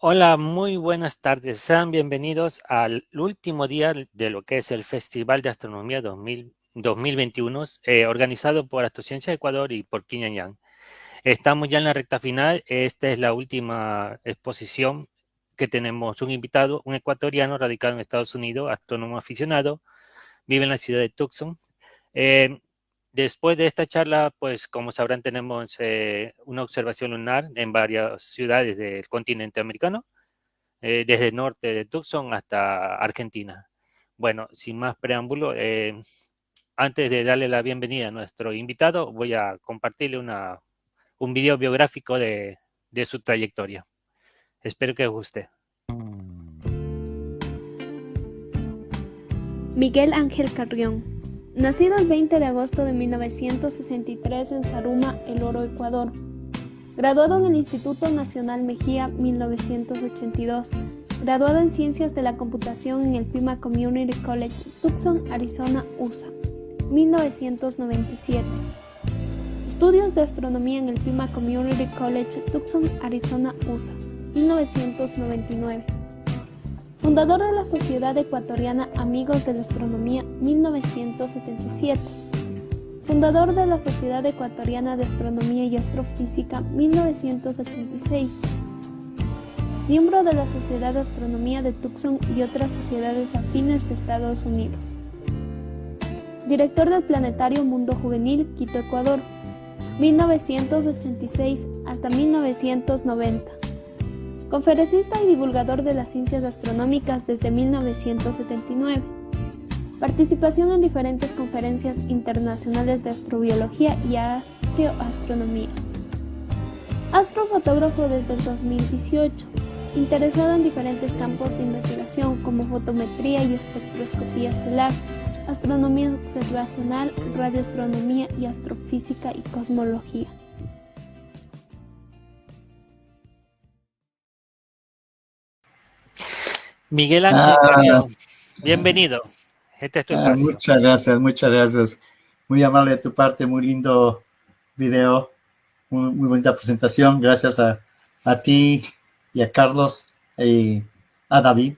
Hola, muy buenas tardes. Sean bienvenidos al último día de lo que es el Festival de Astronomía 2021, organizado por Astrociencia Ecuador y por Yin. Estamos ya en la recta final. Esta es la última exposición que tenemos un invitado, un ecuatoriano radicado en Estados Unidos, astrónomo aficionado, vive en la ciudad de Tucson. Eh, Después de esta charla, pues como sabrán, tenemos una observación lunar en varias ciudades del continente americano, desde el norte de Tucson hasta Argentina. Bueno, sin más preámbulo, antes de darle la bienvenida a nuestro invitado, voy a compartirle un video biográfico de su trayectoria. Espero que os guste. Miguel Ángel Carrión. Nacido el 20 de agosto de 1963 en Zaruma, El Oro, Ecuador. Graduado en el Instituto Nacional Mejía 1982. Graduado en Ciencias de la Computación en el Pima Community College, Tucson, Arizona, USA, 1997. Estudios de Astronomía en el Pima Community College, Tucson, Arizona, USA, 1999. Fundador de la Sociedad Ecuatoriana Amigos de la Astronomía, 1977. Fundador de la Sociedad Ecuatoriana de Astronomía y Astrofísica, 1986. Miembro de la Sociedad de Astronomía de Tucson y otras sociedades afines de Estados Unidos. Director del Planetario Mundo Juvenil, Quito, Ecuador, 1986 hasta 1990. Conferencista y divulgador de las ciencias astronómicas desde 1979. Participación en diferentes conferencias internacionales de astrobiología y astroastronomía. Astrofotógrafo desde el 2018. Interesado en diferentes campos de investigación como fotometría y espectroscopía estelar, astronomía observacional, radioastronomía y astrofísica y cosmología. Miguel Ángel Carrión, bienvenido. Este es tu espacio. Muchas gracias, muchas gracias. Muy amable de tu parte, muy lindo video, muy bonita presentación. Gracias a ti y a Carlos y a David.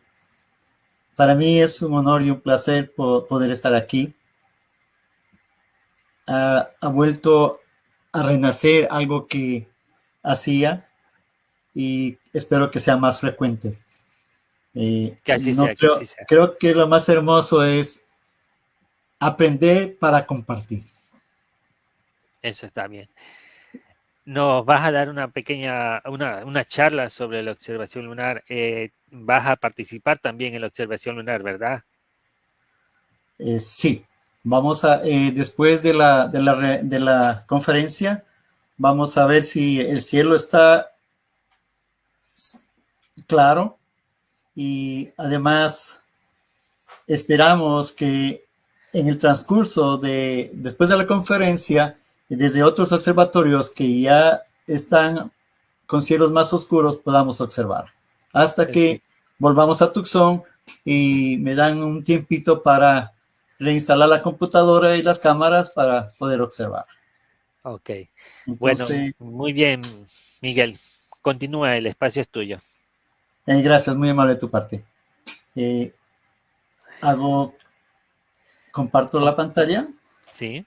Para mí es un honor y un placer poder estar aquí. Ha vuelto a renacer algo que hacía y espero que sea más frecuente. Que así sea, que así sea. Creo que lo más hermoso es aprender para compartir. Eso está bien. Nos vas a dar una pequeña, una charla sobre la observación lunar. Vas a participar también en la observación lunar, ¿verdad? Sí, vamos a, después de la conferencia, vamos a ver si el cielo está claro y además esperamos que en el transcurso después de la conferencia, desde otros observatorios que ya están con cielos más oscuros, podamos observar. Hasta que volvamos a Tucson y me dan un tiempito para reinstalar la computadora y las cámaras para poder observar. Ok. Entonces, Bueno, muy bien, Miguel. Continúa, el espacio es tuyo. gracias, muy amable de tu parte. Comparto la pantalla. Sí.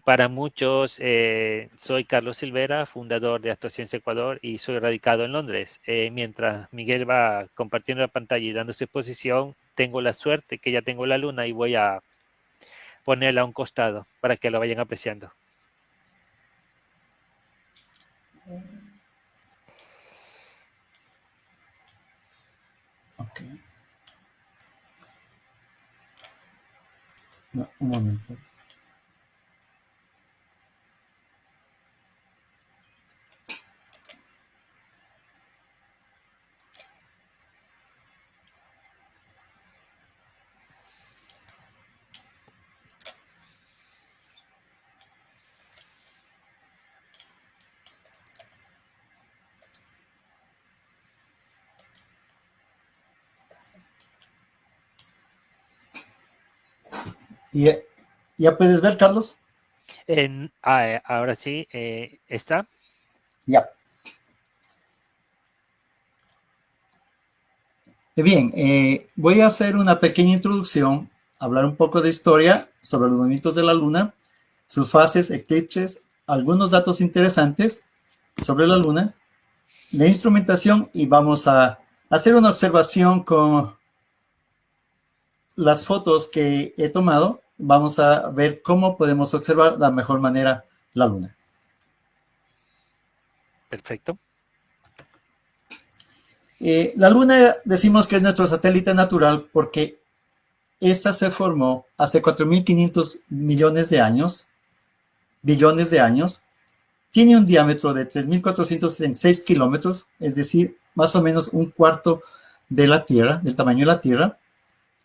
Para muchos, soy Carlos Silvera, fundador de Astrociencia Ecuador y soy radicado en Londres. Mientras Miguel va compartiendo la pantalla y dando su exposición, tengo la suerte que ya tengo la luna y voy a ponerla a un costado para que lo vayan apreciando. Ok. No, un momento. ¿Ya puedes ver, Carlos? Ahora sí, ¿está? Ya. Bien, voy a hacer una pequeña introducción, hablar un poco de historia sobre los movimientos de la Luna, sus fases, eclipses, algunos datos interesantes sobre la Luna, la instrumentación, y vamos a hacer una observación con las fotos que he tomado. Vamos a ver cómo podemos observar de la mejor manera la Luna. Perfecto. La Luna decimos que es nuestro satélite natural porque esta se formó hace 4.500 millones de años, billones de años. Tiene un diámetro de 3.436 kilómetros, es decir, más o menos un cuarto de la Tierra, del tamaño de la Tierra.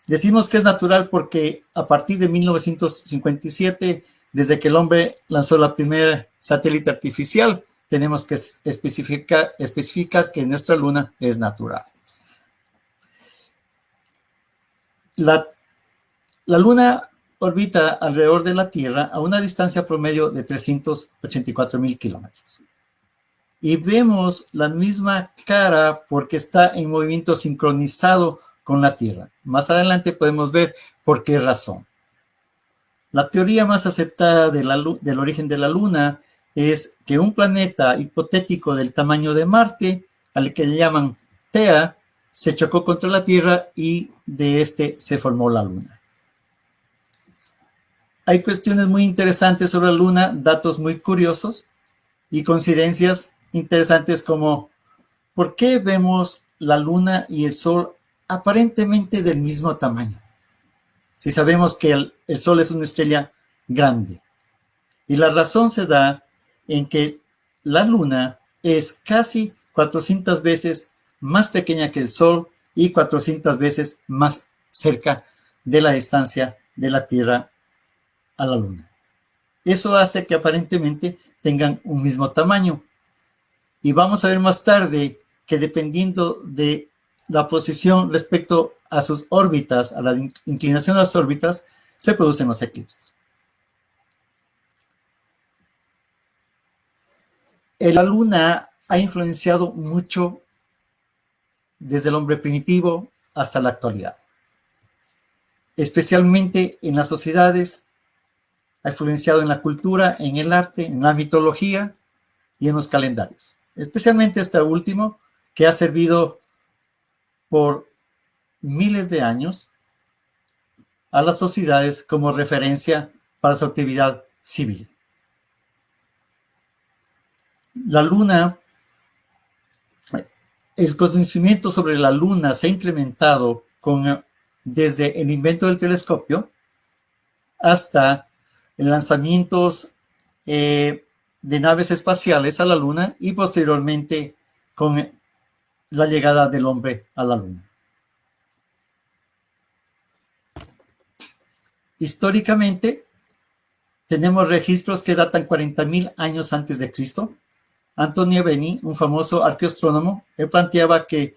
Decimos que es natural porque a partir de 1957, desde que el hombre lanzó la primera satélite artificial, tenemos que especificar que nuestra Luna es natural. La Luna orbita alrededor de la Tierra a una distancia promedio de 384.000 kilómetros. Y vemos la misma cara porque está en movimiento sincronizado con la Tierra. Más adelante podemos ver por qué razón. La teoría más aceptada del origen de la Luna es que un planeta hipotético del tamaño de Marte, al que le llaman Tea, se chocó contra la Tierra y de este se formó la Luna. Hay cuestiones muy interesantes sobre la Luna, datos muy curiosos y coincidencias interesantes como ¿por qué vemos la Luna y el Sol aparentemente del mismo tamaño? Si sabemos que el Sol es una estrella grande. Y la razón se da en que la Luna es casi 400 veces más pequeña que el Sol y 400 veces más cerca de la distancia de la Tierra a la Luna. Eso hace que aparentemente tengan un mismo tamaño. Y vamos a ver más tarde que dependiendo de la posición respecto a sus órbitas, a la inclinación de las órbitas, se producen los eclipses. La Luna ha influenciado mucho desde el hombre primitivo hasta la actualidad. Especialmente en las sociedades, ha influenciado en la cultura, en el arte, en la mitología y en los calendarios. Especialmente este último, que ha servido por miles de años a las sociedades como referencia para su actividad civil. La Luna, el conocimiento sobre la Luna se ha incrementado desde el invento del telescopio hasta lanzamientos de naves espaciales a la Luna y posteriormente con la llegada del hombre a la Luna. Históricamente, tenemos registros que datan 40.000 años antes de Cristo. Antonio Beni, un famoso arqueoastrónomo, él planteaba que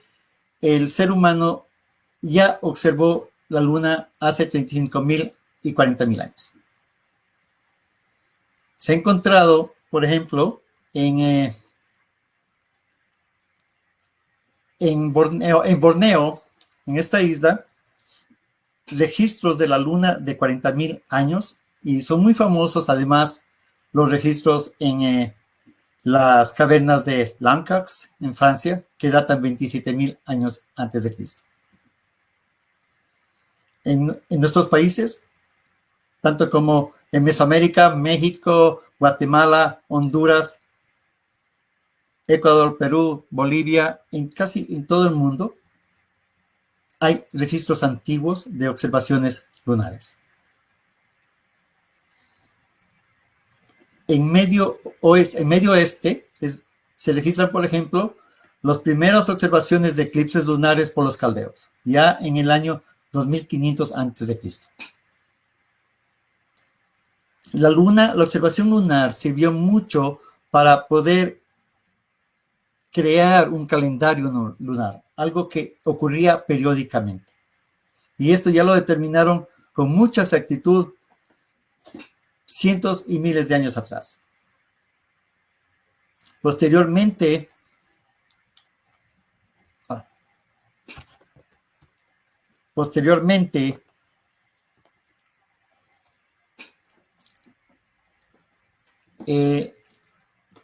el ser humano ya observó la Luna hace 35.000 y 40.000 años. Se ha encontrado, por ejemplo, en Borneo, en esta isla, registros de la Luna de 40.000 años, y son muy famosos además los registros en las cavernas de Lancax, en Francia, que datan 27.000 años antes de Cristo. En nuestros países, tanto como en Mesoamérica, México, Guatemala, Honduras, Ecuador, Perú, Bolivia, casi en todo el mundo, hay registros antiguos de observaciones lunares. En Medio Oeste se registran, por ejemplo, las primeras observaciones de eclipses lunares por los caldeos, ya en el año 2500 a.C. La observación lunar sirvió mucho para poder crear un calendario lunar, algo que ocurría periódicamente. Y esto ya lo determinaron con mucha exactitud cientos y miles de años atrás. Posteriormente,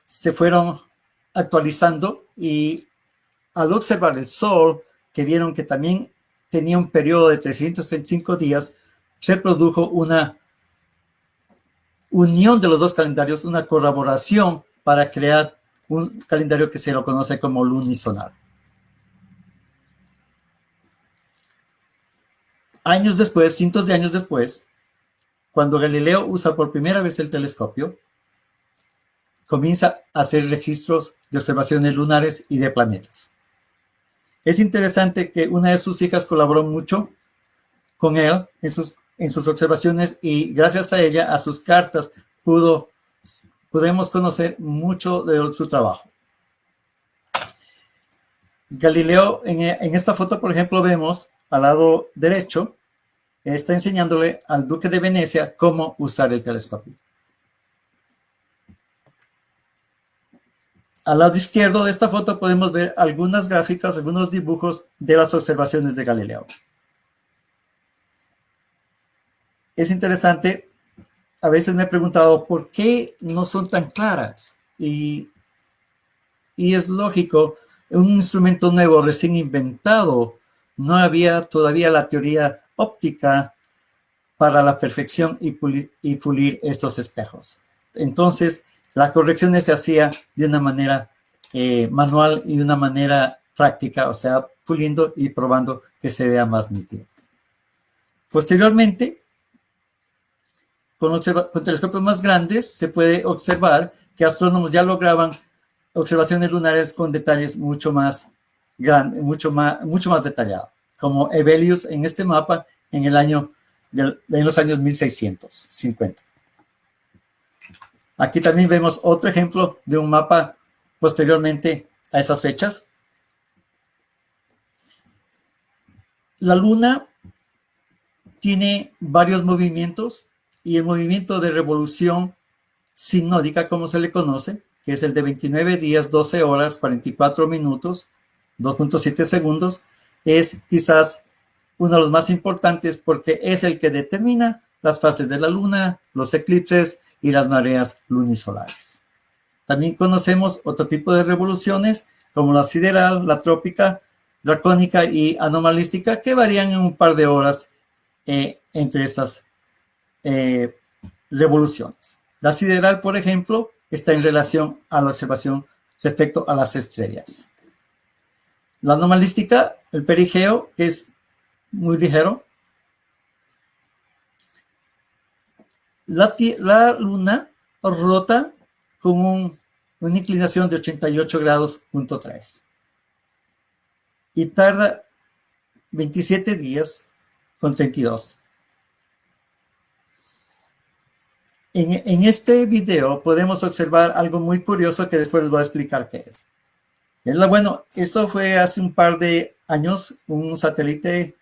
se fueron actualizando y al observar el Sol, que vieron que también tenía un periodo de 365 días, se produjo una unión de los dos calendarios, una colaboración para crear un calendario que se lo conoce como lunisolar. Años después, cientos de años después, cuando Galileo usa por primera vez el telescopio, comienza a hacer registros de observaciones lunares y de planetas. Es interesante que una de sus hijas colaboró mucho con él en sus observaciones y gracias a ella, a sus cartas, podemos conocer mucho de su trabajo. Galileo, en esta foto, por ejemplo, vemos al lado derecho, está enseñándole al duque de Venecia cómo usar el telescopio. Al lado izquierdo de esta foto podemos ver algunas gráficas, algunos dibujos de las observaciones de Galileo. Es interesante, a veces me he preguntado por qué no son tan claras. Y es lógico, un instrumento nuevo, recién inventado, no había todavía la teoría óptica para la perfección y pulir estos espejos. Entonces, la corrección se hacía de una manera manual y de una manera práctica, o sea, puliendo y probando que se vea más nítido. Posteriormente, con telescopios más grandes, se puede observar que astrónomos ya lograban observaciones lunares con detalles mucho más grandes, mucho más detallados, como Hevelius en este mapa en los años 1650. Aquí también vemos otro ejemplo de un mapa posteriormente a esas fechas. La Luna tiene varios movimientos y el movimiento de revolución sinódica, como se le conoce, que es el de 29 días, 12 horas, 44 minutos, 2.7 segundos, es quizás uno de los más importantes porque es el que determina las fases de la Luna, los eclipses y las mareas lunisolares. También conocemos otro tipo de revoluciones como la sideral, la trópica, dracónica y anomalística que varían en un par de horas entre estas revoluciones. La sideral, por ejemplo, está en relación a la observación respecto a las estrellas. La anomalística, el perigeo, es muy ligero. La Luna rota con una inclinación de 88 grados, punto 3. Y tarda 27 días con 32. En este video podemos observar algo muy curioso que después les voy a explicar qué es. Bueno, esto fue hace un par de años, un satélite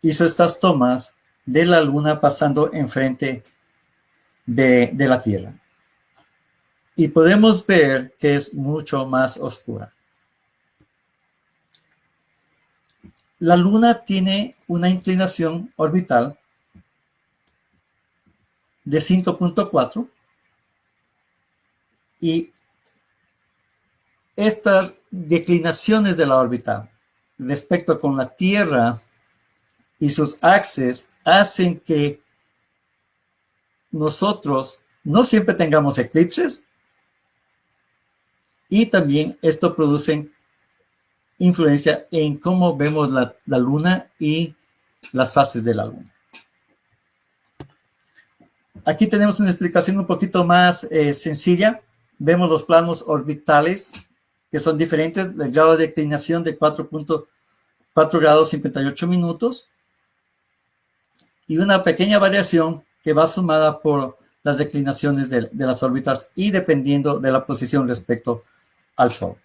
hizo estas tomas de la Luna pasando enfrente de la Tierra. Y podemos ver que es mucho más oscura. La Luna tiene una inclinación orbital de 5.4 y estas declinaciones de la órbita respecto con la Tierra y sus axes hacen que nosotros no siempre tengamos eclipses y también esto produce influencia en cómo vemos la Luna y las fases de la Luna. Aquí tenemos una explicación un poquito más sencilla. Vemos los planos orbitales que son diferentes, el grado de declinación de 4.4 grados 58 minutos y una pequeña variación que va sumada por las declinaciones de las órbitas y dependiendo de la posición respecto al Sol.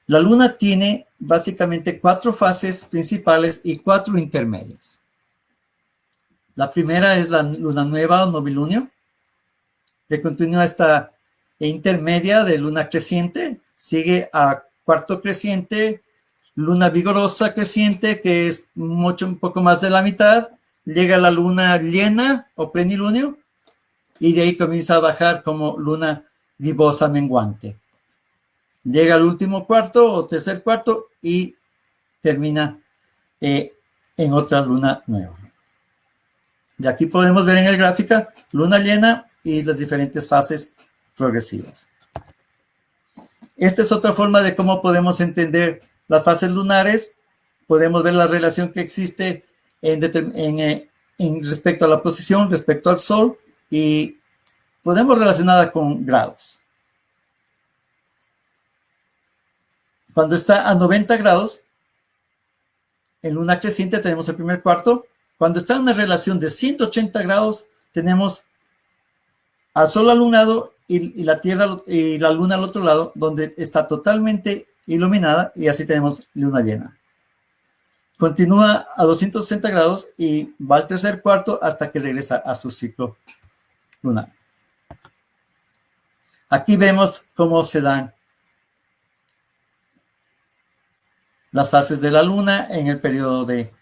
La Luna tiene básicamente 4 fases principales y 4 intermedias. La primera es la luna nueva o novilunio, que continúa esta intermedia de luna creciente, sigue a cuarto creciente, luna vigorosa creciente, que es un poco más de la mitad, llega la luna llena o plenilunio, y de ahí comienza a bajar como luna gibosa menguante. Llega al último cuarto o tercer cuarto y termina en otra luna nueva. Y aquí podemos ver en el gráfico luna llena y las diferentes fases progresivas. Esta es otra forma de cómo podemos entender las fases lunares. Podemos ver la relación que existe en respecto a la posición, respecto al Sol, y podemos relacionarla con grados. Cuando está a 90 grados, en luna creciente tenemos el primer cuarto. Cuando está en una relación de 180 grados, tenemos al Sol al un lado y la Tierra y la Luna al otro lado, donde está totalmente iluminada, y así tenemos luna llena. Continúa a 260 grados y va al tercer cuarto hasta que regresa a su ciclo lunar. Aquí vemos cómo se dan las fases de la luna en el periodo de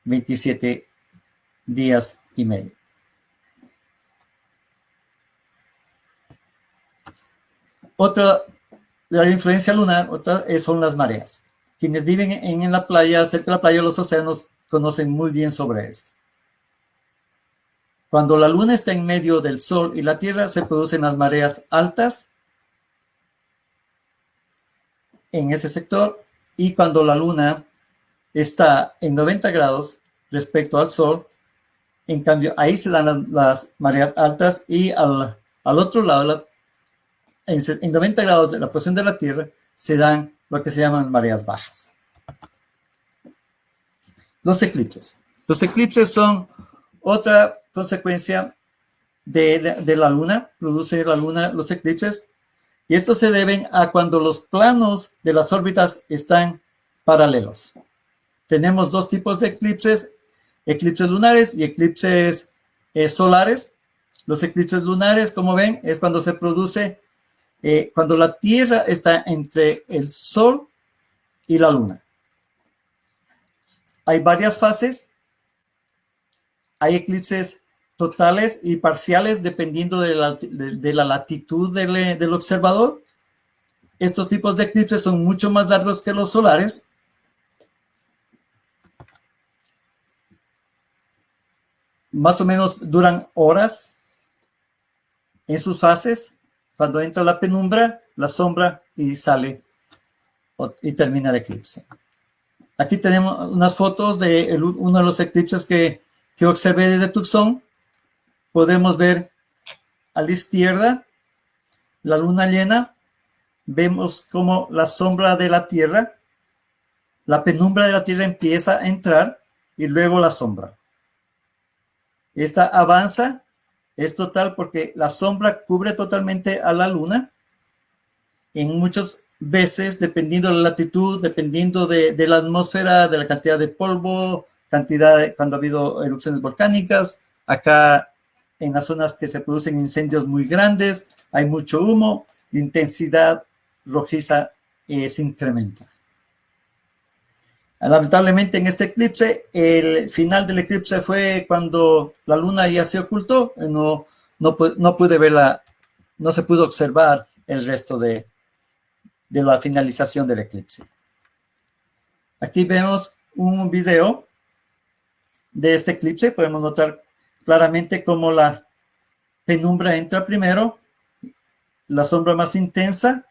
27 días y medio. Otra de la influencia lunar, son las mareas. Quienes viven en la playa, cerca de la playa, los océanos, conocen muy bien sobre esto. Cuando la luna está en medio del Sol y la Tierra, se producen las mareas altas en ese sector, y cuando la luna está en 90 grados respecto al Sol, en cambio, ahí se dan las mareas altas, y al otro lado, en 90 grados de la posición de la Tierra, se dan lo que se llaman mareas bajas. Los eclipses. Los eclipses son otra consecuencia de la luna. Produce la luna los eclipses, y estos se deben a cuando los planos de las órbitas están paralelos. Tenemos dos tipos de eclipses: eclipses lunares y eclipses solares. Los eclipses lunares, como ven, es cuando se produce cuando la Tierra está entre el Sol y la Luna. Hay varias fases. Hay eclipses totales y parciales dependiendo de la latitud del observador. Estos tipos de eclipses son mucho más largos que los solares. Más o menos duran horas en sus fases, cuando entra la penumbra, la sombra, y sale y termina el eclipse. Aquí tenemos unas fotos de uno de los eclipses que observé desde Tucson. Podemos ver a la izquierda la luna llena. Vemos como la sombra de la Tierra, la penumbra de la Tierra empieza a entrar, y luego la sombra. Esta avanza, es total porque la sombra cubre totalmente a la luna. En muchas veces, dependiendo de la latitud, dependiendo de la atmósfera, de la cantidad de polvo, cuando ha habido erupciones volcánicas, acá en las zonas que se producen incendios muy grandes, hay mucho humo, la intensidad rojiza se incrementa. Lamentablemente, en este eclipse, el final del eclipse fue cuando la luna ya se ocultó. No pude verla, no se pudo observar el resto de la finalización del eclipse. Aquí vemos un video de este eclipse. Podemos notar claramente cómo la penumbra entra primero, la sombra más intensa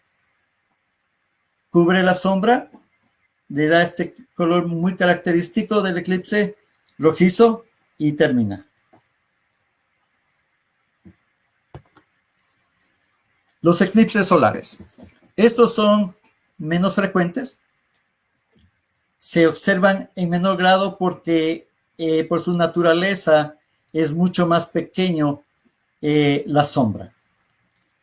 cubre la sombra, le da este color muy característico del eclipse rojizo, y termina. Los eclipses solares. Estos son menos frecuentes. Se observan en menor grado porque por su naturaleza es mucho más pequeño la sombra.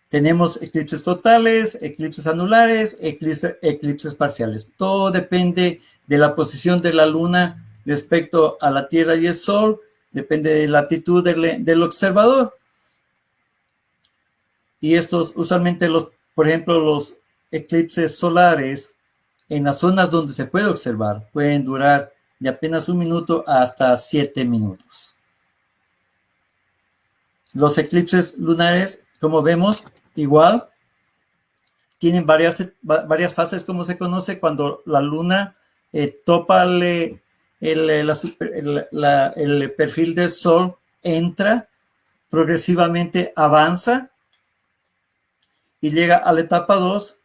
Tenemos eclipses totales, eclipses anulares, eclipses parciales. Todo depende de la posición de la luna respecto a la Tierra y el Sol, depende de la latitud del observador. Y estos usualmente, por ejemplo, los eclipses solares en las zonas donde se puede observar pueden durar de apenas 1 minuto hasta 7 minutos. Los eclipses lunares, como vemos, igual tienen varias fases, como se conoce, cuando la luna topa el perfil del sol, entra, progresivamente avanza y llega a la etapa 2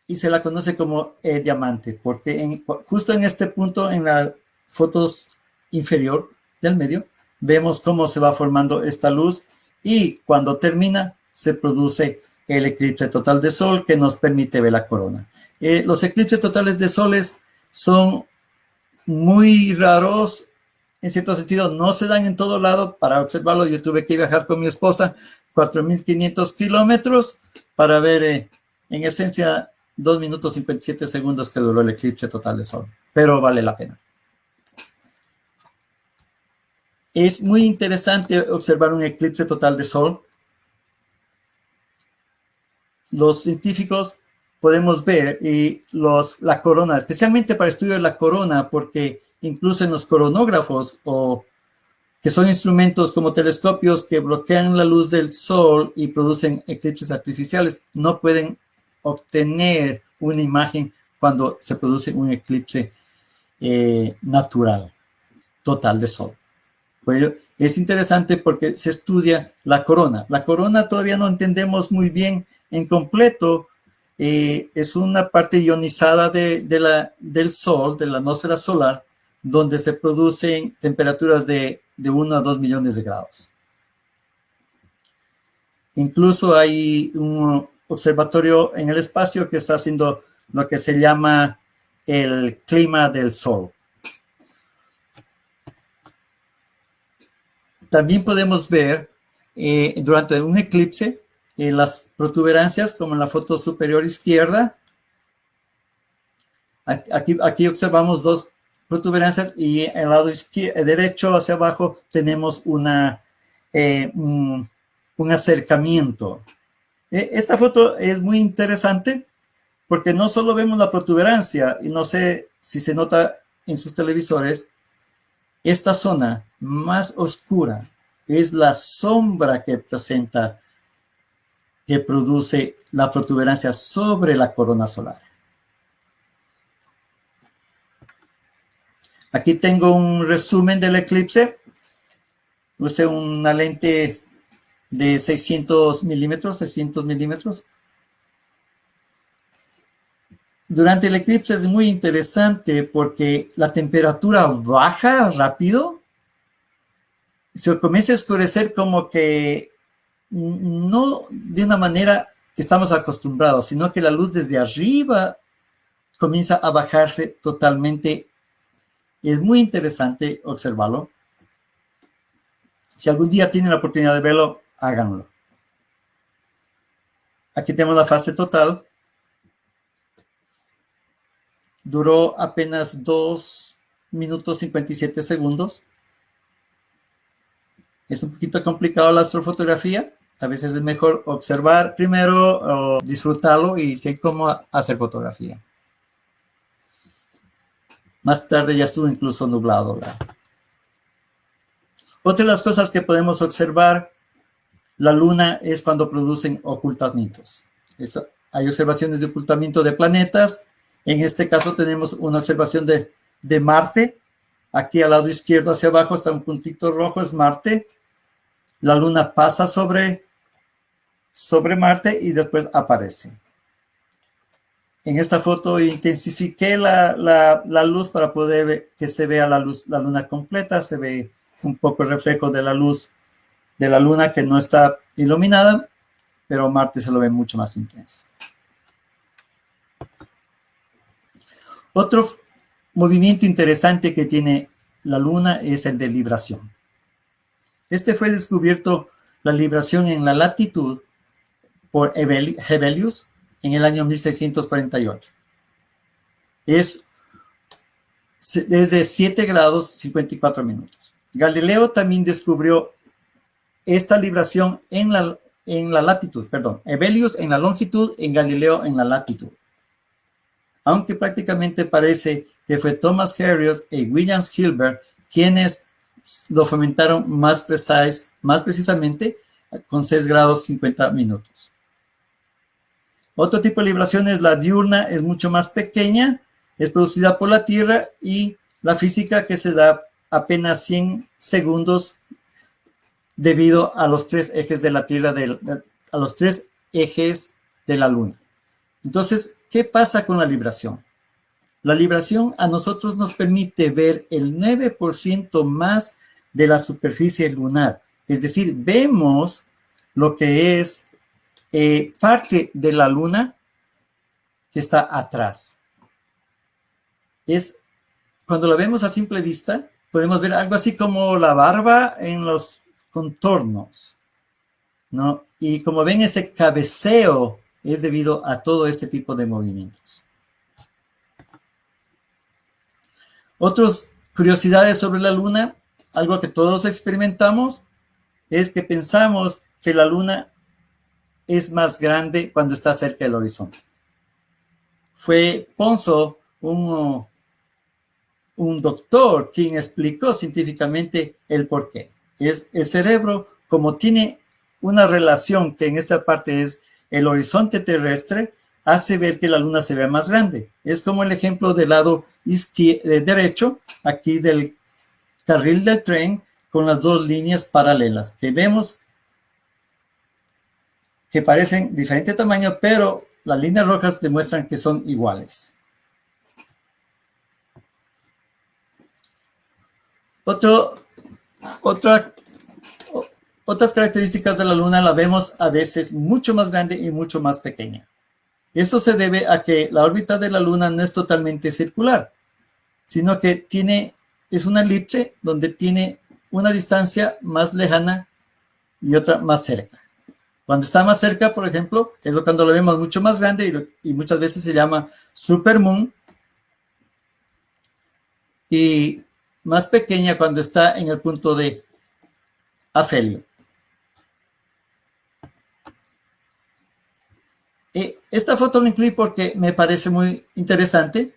y se la conoce como diamante, porque justo en este punto, en la fotos inferior del medio, vemos cómo se va formando esta luz y cuando termina se produce el eclipse total de sol que nos permite ver la corona. Los eclipses totales de soles son muy raros, en cierto sentido no se dan en todo lado. Para observarlo yo tuve que viajar con mi esposa 4.500 kilómetros para ver en esencia 2 minutos 57 segundos que duró el eclipse total de sol, pero vale la pena. Es muy interesante observar un eclipse total de sol. Los científicos podemos ver la corona, especialmente para estudiar la corona, porque incluso en los coronógrafos, que son instrumentos como telescopios que bloquean la luz del sol y producen eclipses artificiales, no pueden obtener una imagen cuando se produce un eclipse natural, total de sol. Pues es interesante porque se estudia la corona. La corona todavía no entendemos muy bien en completo. Es una parte ionizada del sol, de la atmósfera solar, donde se producen temperaturas de 1 a 2 millones de grados. Incluso hay un observatorio en el espacio que está haciendo lo que se llama el clima del sol. También podemos ver durante un eclipse las protuberancias, como en la foto superior izquierda. Aquí observamos 2 protuberancias y en el lado derecho hacia abajo tenemos un acercamiento. Esta foto es muy interesante porque no solo vemos la protuberancia, y no sé si se nota en sus televisores, esta zona más oscura es la sombra que produce la protuberancia sobre la corona solar. Aquí tengo un resumen del eclipse. Usé una lente de 600 milímetros. Durante el eclipse es muy interesante porque la temperatura baja rápido. Se comienza a oscurecer como que no de una manera que estamos acostumbrados, sino que la luz desde arriba comienza a bajarse totalmente. Es muy interesante observarlo. Si algún día tienen la oportunidad de verlo, háganlo. Aquí tenemos la fase total. Duró apenas 2 minutos 57 segundos. Es un poquito complicado la astrofotografía. A veces es mejor observar primero o disfrutarlo y sé cómo hacer fotografía. Más tarde ya estuvo incluso nublado, ¿verdad? Otra de las cosas que podemos observar, la luna, es cuando producen ocultamientos. Hay observaciones de ocultamiento de planetas. En este caso tenemos una observación de Marte. Aquí al lado izquierdo hacia abajo está un puntito rojo, es Marte. La luna pasa sobre Marte y después aparece. En esta foto intensifiqué la luz para poder ver que se vea la luna completa. Se ve un poco el reflejo de la luz de la luna que no está iluminada, pero Marte se lo ve mucho más intenso. Otro movimiento interesante que tiene la luna es el de libración. Este fue descubierto, la libración en la latitud, por Hevelius en el año 1648. Es de 7 grados 54 minutos. Galileo también descubrió esta libración en la latitud, perdón, Hevelius en la longitud, en Galileo en la latitud. Aunque prácticamente parece que fue Thomas Heriot y William Hilbert quienes lo fomentaron más precisamente con 6 grados 50 minutos. Otro tipo de libración es la diurna, es mucho más pequeña, es producida por la Tierra, y la física que se da apenas 100 segundos debido a los 3 ejes de la Tierra, a los 3 ejes de la Luna. Entonces, ¿qué pasa con la libración? La libración a nosotros nos permite ver el 9% más de la superficie lunar. Es decir, vemos lo que es parte de la Luna que está atrás. Cuando la vemos a simple vista, podemos ver algo así como la barba en los contornos, ¿no? Y como ven, ese cabeceo es debido a todo este tipo de movimientos. Otras curiosidades sobre la Luna, algo que todos experimentamos, es que pensamos que la Luna es más grande cuando está cerca del horizonte. Fue Ponzo, un doctor, quien explicó científicamente el porqué. Es el cerebro, como tiene una relación que en esta parte es el horizonte terrestre, hace ver que la Luna se vea más grande. Es como el ejemplo del lado derecho, aquí del carril del tren, con las 2 líneas paralelas, que vemos que parecen diferente tamaño, pero las líneas rojas demuestran que son iguales. Otras características de la Luna la vemos a veces mucho más grande y mucho más pequeña. Eso se debe a que la órbita de la Luna no es totalmente circular, sino que es una elipse donde tiene una distancia más lejana y otra más cerca. Cuando está más cerca, por ejemplo, es cuando lo vemos mucho más grande y muchas veces se llama supermoon, y más pequeña cuando está en el punto de afelio. Esta foto la incluí porque me parece muy interesante.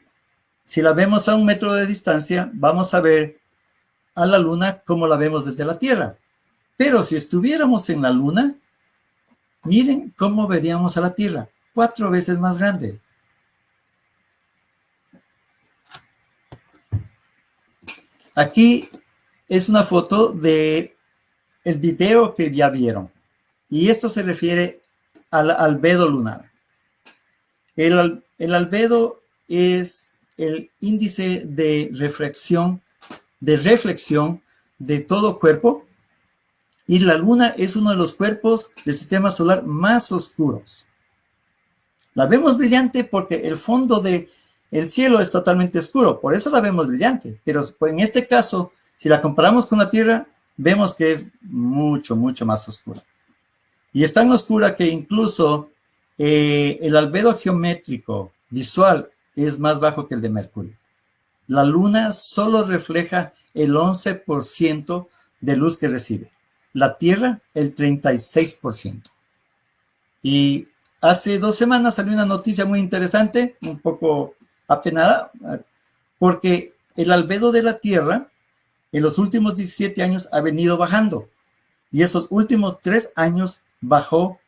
Si la vemos a 1 metro de distancia, vamos a ver a la Luna como la vemos desde la Tierra. Pero si estuviéramos en la Luna, miren cómo veríamos a la Tierra, 4 veces más grande. Aquí es una foto de el video que ya vieron. Y esto se refiere al albedo lunar. El albedo es el índice de reflexión de todo cuerpo, y la Luna es uno de los cuerpos del sistema solar más oscuros. La vemos brillante porque el fondo del cielo es totalmente oscuro, por eso la vemos brillante, pero en este caso, si la comparamos con la Tierra, vemos que es mucho, mucho más oscura. Y es tan oscura que incluso el albedo geométrico visual es más bajo que el de Mercurio. La Luna solo refleja el 11% de luz que recibe. La Tierra, el 36%. Y hace 2 semanas salió una noticia muy interesante, un poco apenada, porque el albedo de la Tierra en los últimos 17 años ha venido bajando. Y esos últimos 3 años bajó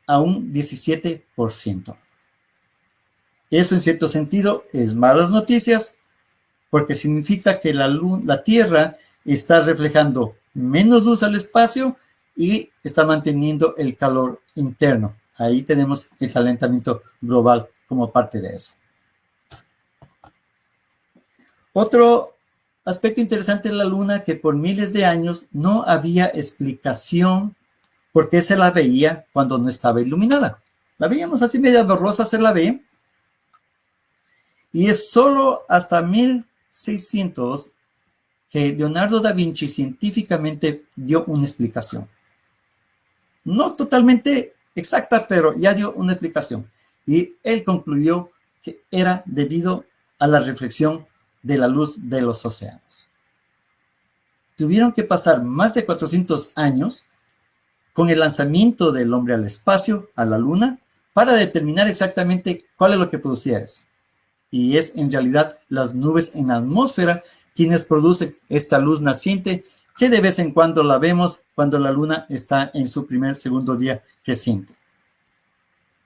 a un 17%. Eso en cierto sentido es malas noticias, porque significa que la Tierra está reflejando menos luz al espacio y está manteniendo el calor interno. Ahí tenemos el calentamiento global como parte de eso. Otro aspecto interesante de la Luna, que por miles de años no había explicación por qué se la veía cuando no estaba iluminada. La veíamos así media borrosa, se la ve. Y es solo hasta 1600 que Leonardo da Vinci científicamente dio una explicación. No totalmente exacta, pero ya dio una explicación. Y él concluyó que era debido a la reflexión de la luz de los océanos. tuvieron que pasar más de 400 años con el lanzamiento del hombre al espacio, a la luna, para determinar exactamente cuál es lo que producía eso. Y es en realidad las nubes en la atmósfera quienes producen esta luz naciente que de vez en cuando la vemos cuando la luna está en su segundo día creciente.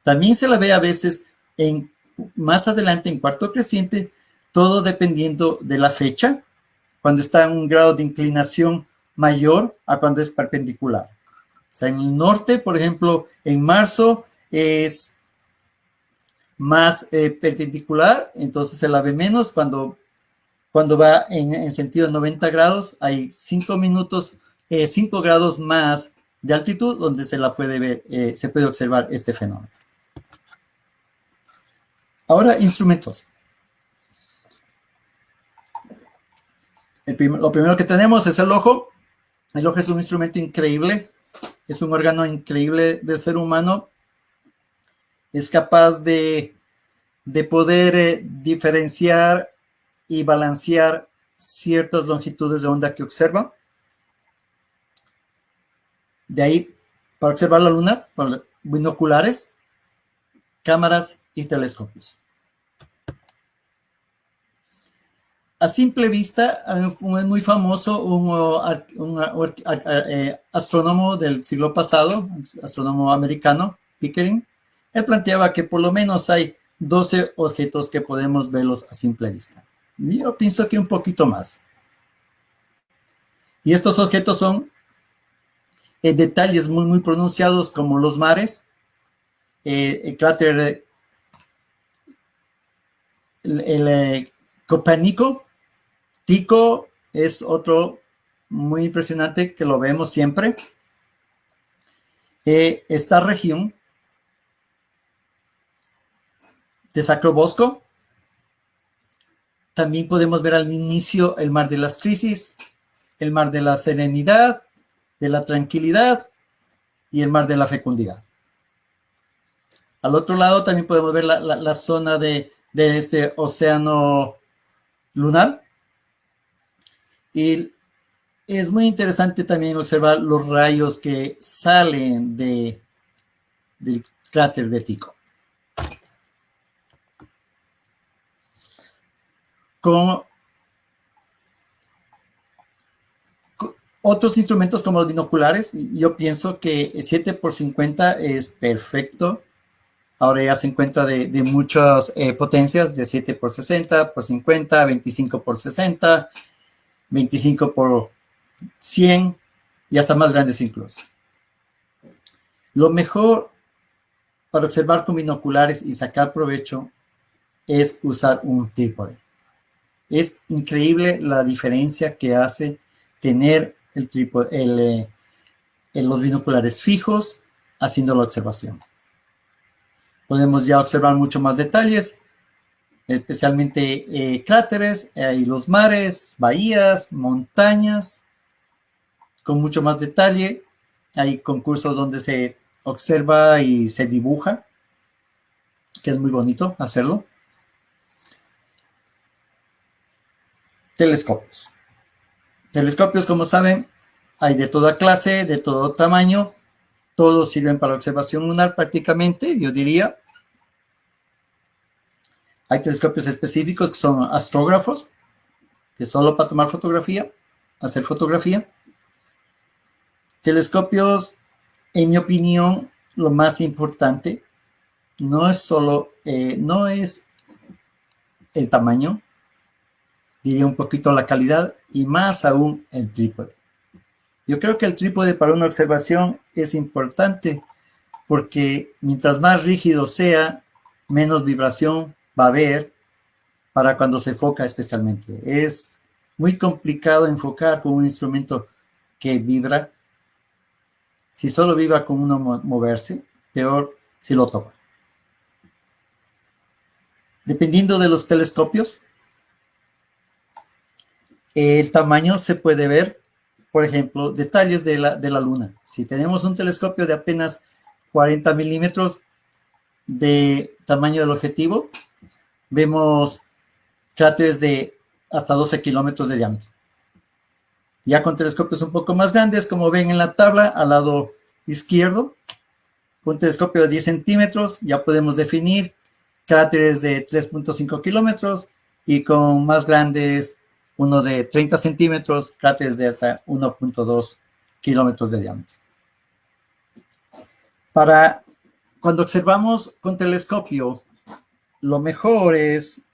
También se la ve a veces más adelante en cuarto creciente, todo dependiendo de la fecha, cuando está en un grado de inclinación mayor a cuando es perpendicular. O sea, en el norte, por ejemplo, en marzo es más perpendicular, entonces se la ve menos. Cuando va en sentido de 90 grados, hay 5 grados más de altitud donde se la puede ver, se puede observar este fenómeno. Ahora, instrumentos. Lo primero que tenemos es el ojo. El ojo es un instrumento increíble, es un órgano increíble del ser humano. Es capaz de poder diferenciar y balancear ciertas longitudes de onda que observa. De ahí, para observar la luna, para binoculares, cámaras y telescopios. A simple vista, es muy famoso un astrónomo del siglo pasado, astrónomo americano, Pickering. Él planteaba que por lo menos hay 12 objetos que podemos verlos a simple vista. Yo pienso que un poquito más. Y estos objetos son detalles muy pronunciados como los mares, el cráter Copérnico. Tycho es otro muy impresionante que lo vemos siempre. Esta región de Sacrobosco. También podemos ver al inicio el mar de las crisis, el mar de la serenidad, de la tranquilidad y el mar de la fecundidad. Al otro lado también podemos ver la zona de este océano lunar. Y es muy interesante también observar los rayos que salen del cráter de Tycho. Con otros instrumentos como los binoculares, yo pienso que 7x50 es perfecto. Ahora ya se encuentra de muchas potencias, de 7x60, por 50, 25x60, 25x100 y hasta más grandes incluso. Lo mejor para observar con binoculares y sacar provecho es usar un trípode. Es increíble la diferencia que hace tener el trípode, los binoculares fijos haciendo la observación. Podemos ya observar mucho más detalles, especialmente cráteres, y los mares, bahías, montañas, con mucho más detalle. Hay concursos donde se observa y se dibuja, que es muy bonito hacerlo. Telescopios. Telescopios, como saben, hay de toda clase, de todo tamaño. Todos sirven para observación lunar prácticamente, yo diría. Hay telescopios específicos que son astrógrafos, que es solo para tomar fotografía, hacer fotografía. Telescopios, en mi opinión, lo más importante no es solo, no es el tamaño, diría un poquito la calidad y más aún el trípode. Yo creo que el trípode para una observación es importante porque mientras más rígido sea, menos vibración va a haber para cuando se enfoca especialmente. Es muy complicado enfocar con un instrumento que vibra. Si solo vibra con uno moverse, peor si lo toca. Dependiendo de los telescopios, el tamaño se puede ver, por ejemplo, detalles de la luna. Si tenemos un telescopio de apenas 40 milímetros de tamaño del objetivo, vemos cráteres de hasta 12 kilómetros de diámetro. Ya con telescopios un poco más grandes, como ven en la tabla, al lado izquierdo, con un telescopio de 10 centímetros, ya podemos definir cráteres de 3.5 kilómetros y con más grandes, uno de 30 centímetros, cráteres de hasta 1.2 kilómetros de diámetro. Para cuando observamos con telescopio, lo mejor es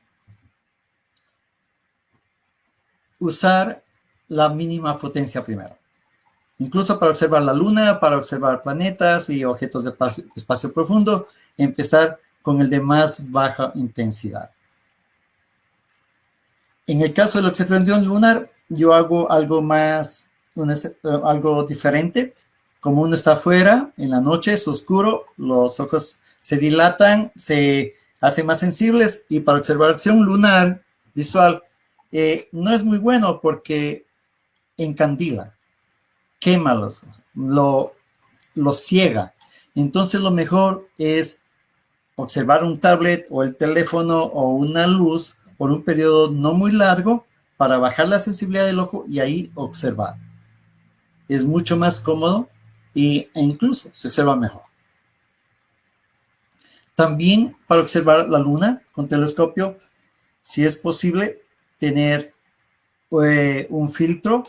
usar la mínima potencia primero. Incluso para observar la Luna, para observar planetas y objetos de espacio profundo, empezar con el de más baja intensidad. En el caso de la observación lunar, yo hago algo más, algo diferente. Como uno está afuera, en la noche es oscuro, los ojos se dilatan, se hacen más sensibles, y para observación lunar visual no es muy bueno porque encandila, quema los ojos, lo ciega. Entonces lo mejor es observar un tablet o el teléfono o una luz por un periodo no muy largo para bajar la sensibilidad del ojo y ahí observar. Es mucho más cómodo e incluso se observa mejor. También para observar la Luna con telescopio, si es posible, tener un filtro.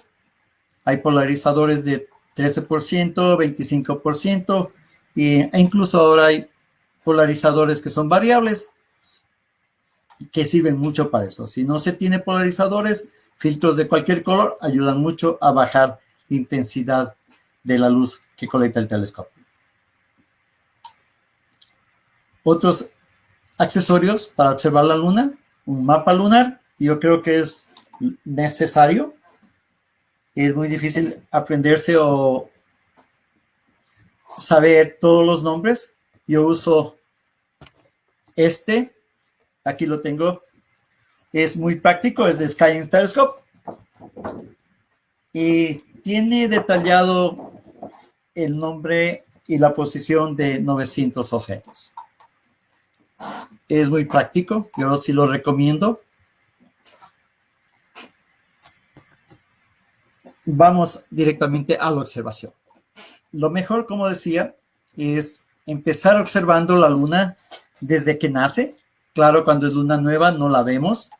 Hay polarizadores de 13%, 25%, e incluso ahora hay polarizadores que son variables, que sirven mucho para eso. Si no se tiene polarizadores, filtros de cualquier color ayudan mucho a bajar la intensidad de la luz que colecta el telescopio. Otros accesorios para observar la Luna, un mapa lunar, yo creo que es necesario. Es muy difícil aprenderse o saber todos los nombres. Yo uso aquí lo tengo, es muy práctico, es de Sky Telescope y tiene detallado el nombre y la posición de 900 objetos. Es muy práctico, yo sí lo recomiendo. Vamos directamente a la observación. Lo mejor, como decía, es empezar observando la Luna desde que nace. Claro, cuando es luna nueva no la vemos.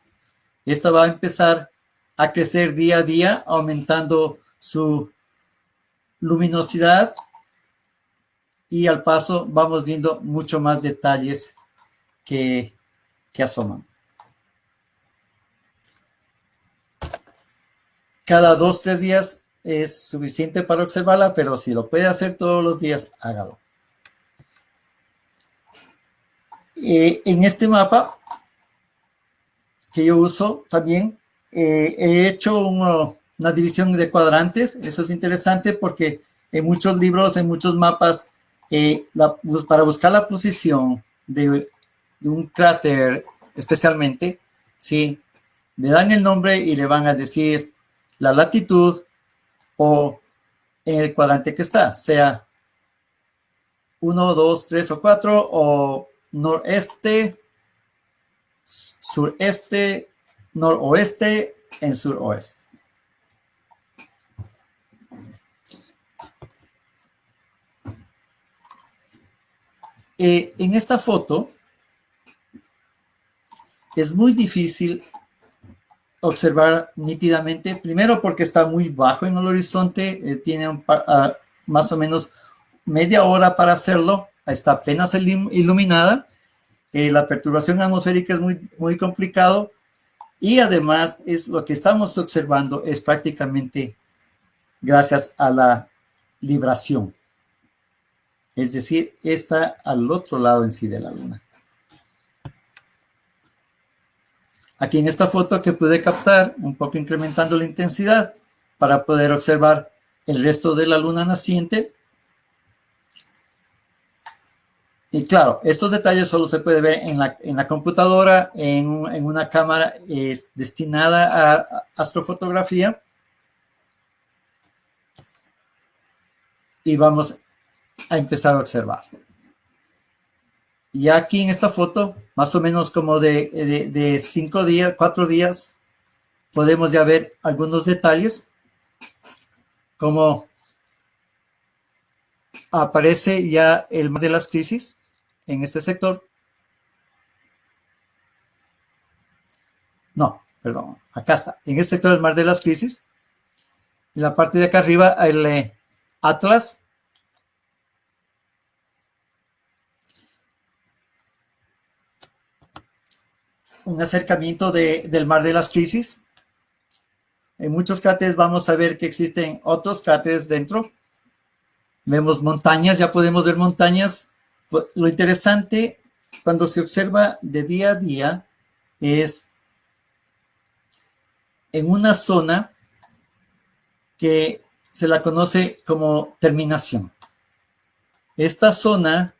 Esta va a empezar a crecer día a día, aumentando su luminosidad, y al paso vamos viendo mucho más detalles que asoman. Cada 2-3 días es suficiente para observarla, pero si lo puede hacer todos los días, hágalo. En este mapa que yo uso también, he hecho una división de cuadrantes. Eso es interesante porque en muchos libros, en muchos mapas, para buscar la posición de un cráter especialmente, ¿sí? Le dan el nombre y le van a decir la latitud o en el cuadrante que está, sea 1, 2, 3 o 4, o noreste, sureste, noroeste, en suroeste. En esta foto es muy difícil observar nítidamente, primero porque está muy bajo en el horizonte, tiene más o menos media hora para hacerlo, está apenas iluminada, la perturbación atmosférica es muy complicado, y además es lo que estamos observando es prácticamente gracias a la libración, es decir, está al otro lado en sí de la Luna. Aquí en esta foto que pude captar, un poco incrementando la intensidad para poder observar el resto de la Luna naciente. Y claro, estos detalles solo se puede ver en la computadora, en una cámara destinada a astrofotografía. Y vamos a empezar a observar. Y aquí en esta foto, más o menos como de 5 días, 4 días, podemos ya ver algunos detalles. cómo aparece ya el mar de las crisis en este sector. No, perdón, acá está. En este sector el mar de las crisis. En la parte de acá arriba el Atlas. Un acercamiento del mar de las crisis. En muchos cráteres vamos a ver que existen otros cráteres dentro. Vemos montañas, ya podemos ver montañas. Lo interesante cuando se observa de día a día es en una zona que se la conoce como terminación. Esta zona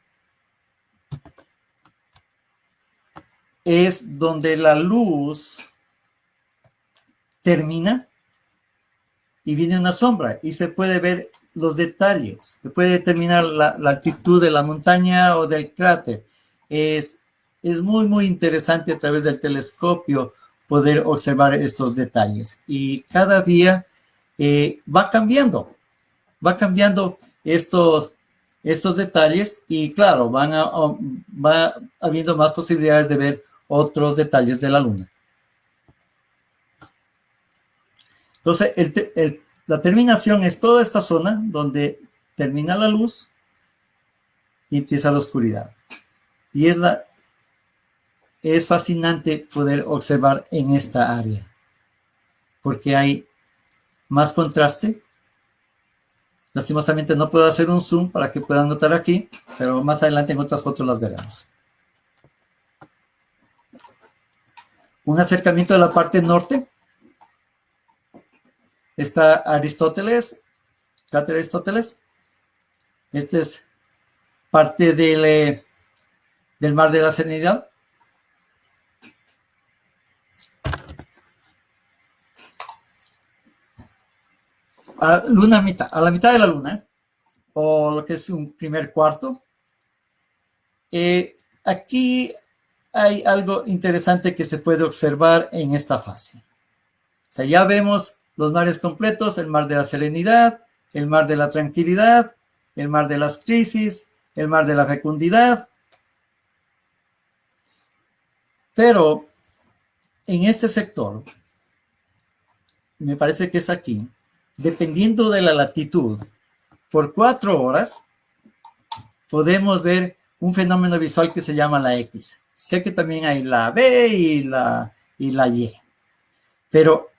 es donde la luz termina y viene una sombra y se puede ver los detalles, se puede determinar la altitud de la montaña o del cráter. Es muy, muy interesante a través del telescopio poder observar estos detalles. Y cada día va cambiando estos detalles y claro, va habiendo más posibilidades de ver otros detalles de la luna. Entonces, la terminación es toda esta zona donde termina la luz y empieza la oscuridad. Y es fascinante poder observar en esta área, porque hay más contraste. Lastimosamente no puedo hacer un zoom para que puedan notar aquí, pero más adelante en otras fotos las veremos. Un acercamiento de la parte norte. Está Aristóteles, cráter Aristóteles. Este es parte del mar de la Serenidad. A la mitad de la luna, o lo que es un primer cuarto. Aquí hay algo interesante que se puede observar en esta fase. O sea, ya vemos los mares completos, el mar de la serenidad, el mar de la tranquilidad, el mar de las crisis, el mar de la fecundidad. Pero en este sector, me parece que es aquí, dependiendo de la latitud, por 4 horas podemos ver un fenómeno visual que se llama la X. Sé que también hay la B y la Y, pero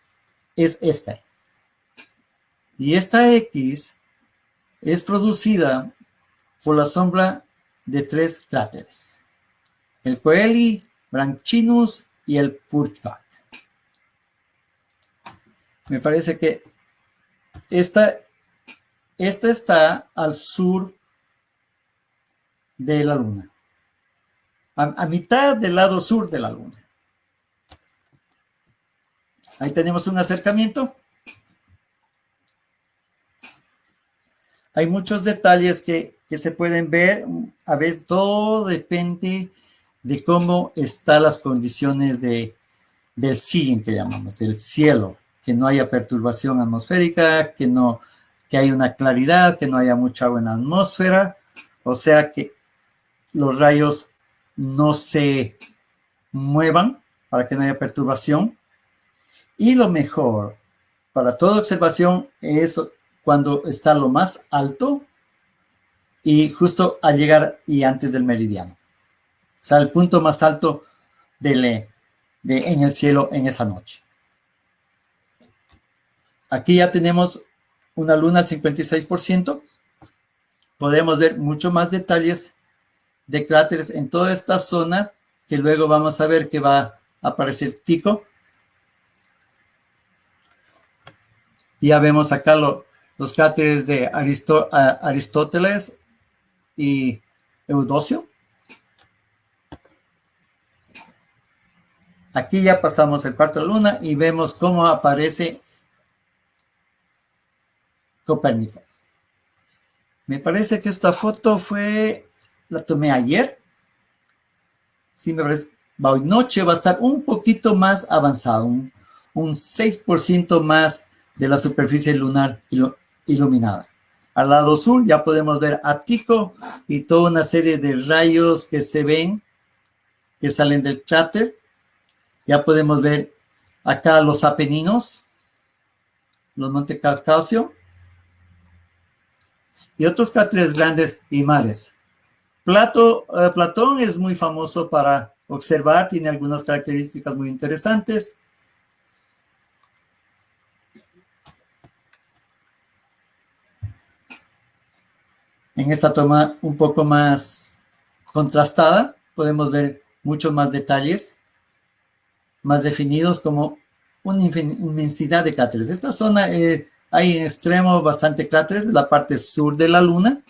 es esta. Y esta X es producida por la sombra de 3 cráteres: el Coeli, Branchinus y el Purchbach. Me parece que esta está al sur de la luna, a mitad del lado sur de la luna. Ahí tenemos un acercamiento. Hay muchos detalles que se pueden ver. A veces todo depende de cómo están las condiciones del CIEN, que llamamos, del cielo. Que no haya perturbación atmosférica, que haya una claridad, que no haya mucha agua en la atmósfera. O sea que los rayos no se muevan para que no haya perturbación. Y lo mejor para toda observación es cuando está lo más alto y justo al llegar y antes del meridiano. O sea, el punto más alto en el cielo en esa noche. Aquí ya tenemos una luna al 56%. Podemos ver mucho más detalles de cráteres en toda esta zona, que luego vamos a ver que va a aparecer Tycho. Ya vemos acá los cráteres de Aristóteles y Eudocio. Aquí ya pasamos el cuarto de la luna y vemos cómo aparece Copérnico. Me parece que esta foto la tomé ayer. Sí, me parece. Hoy noche va a estar un poquito más avanzado, un 6% más de la superficie lunar iluminada. Al lado sur ya podemos ver a Tycho y toda una serie de rayos que se ven, que salen del cráter. Ya podemos ver acá los Apeninos, los Monte Calcáceo y otros cráteres grandes y mares. Platón es muy famoso para observar, tiene algunas características muy interesantes. En esta toma un poco más contrastada podemos ver muchos más detalles, más definidos, como una inmensidad de cráteres. Esta zona hay en extremo bastante cráteres, es la parte sur de la Luna.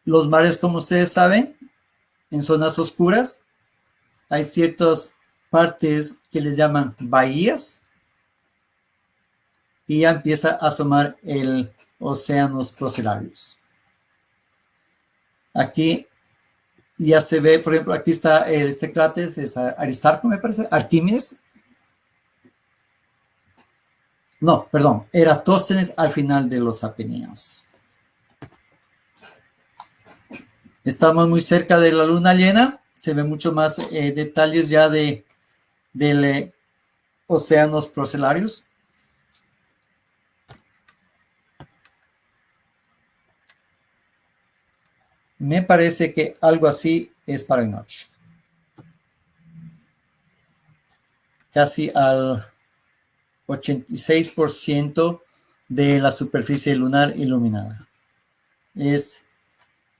Los mares, como ustedes saben, en zonas oscuras, hay ciertas partes que les llaman bahías y ya empieza a asomar el océanos procelarios. Aquí ya se ve, por ejemplo, aquí está este cráter, es Aristarco, me parece, Arquímedes. No, perdón, Eratóstenes al final de los Apeninos. Estamos muy cerca de la luna llena, se ven mucho más detalles ya del océanos procelarios. Me parece que algo así es para hoy noche. Casi al 86% de la superficie lunar iluminada.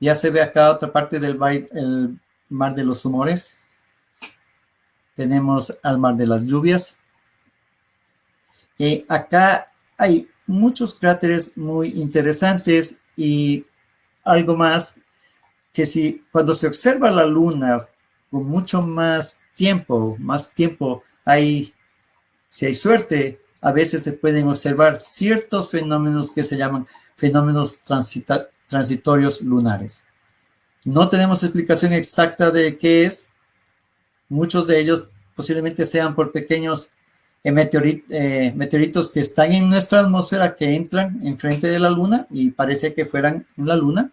Ya se ve acá otra parte del el mar de los humores. Tenemos al mar de las lluvias. Acá hay muchos cráteres muy interesantes y algo más que cuando se observa la luna con mucho más tiempo, si hay suerte, a veces se pueden observar ciertos fenómenos que se llaman fenómenos transitorios lunares. No tenemos explicación exacta de qué es. Muchos de ellos posiblemente sean por pequeños meteoritos que están en nuestra atmósfera, que entran enfrente de la luna y parece que fueran en la luna.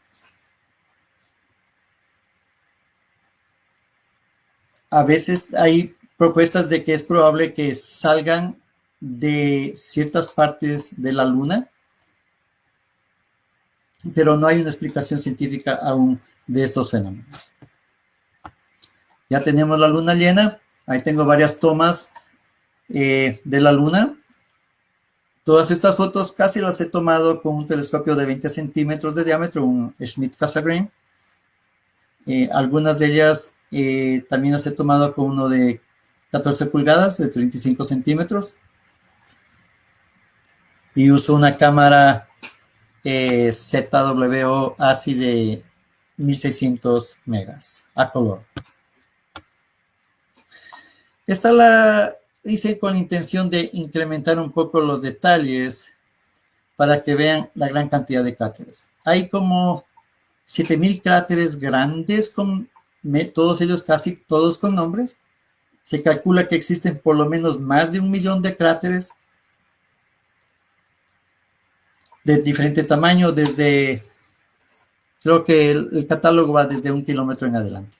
A veces hay propuestas de que es probable que salgan de ciertas partes de la luna, pero no hay una explicación científica aún de estos fenómenos. Ya tenemos la luna llena. Ahí tengo varias tomas de la luna. Todas estas fotos casi las he tomado con un telescopio de 20 centímetros de diámetro, un Schmidt-Cassegrain. Algunas de ellas también las he tomado con uno de 14 pulgadas, de 35 centímetros. Y uso una cámara ZWO ASI de 1600 megas a color. Esta la hice con la intención de incrementar un poco los detalles para que vean la gran cantidad de cráteres. Hay como 7000 cráteres grandes, todos ellos casi todos con nombres. Se calcula que existen por lo menos más de 1 millón de cráteres de diferente tamaño, creo que el catálogo va desde 1 kilómetro en adelante.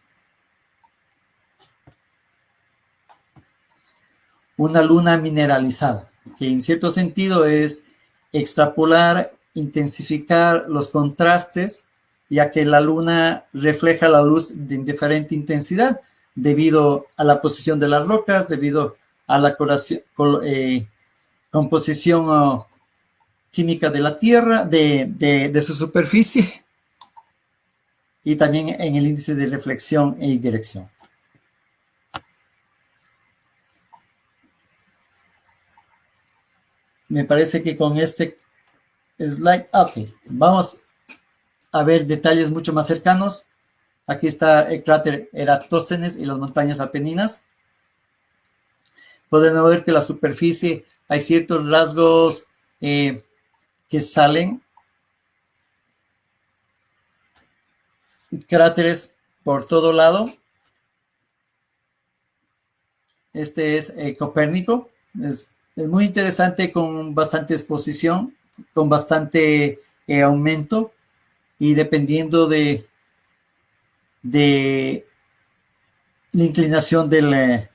Una luna mineralizada, que en cierto sentido es extrapolar, intensificar los contrastes, ya que la luna refleja la luz de diferente intensidad debido a la posición de las rocas, debido a la composición química de la Tierra, de su superficie, y también en el índice de reflexión e dirección. Me parece que con este slide, ok, vamos a ver detalles mucho más cercanos. Aquí está el cráter Eratóstenes y las montañas Apeninas. Podemos ver que la superficie hay ciertos rasgos que salen. Cráteres por todo lado. Este es Copérnico. Es Es muy interesante, con bastante exposición, con bastante aumento, y dependiendo de la inclinación de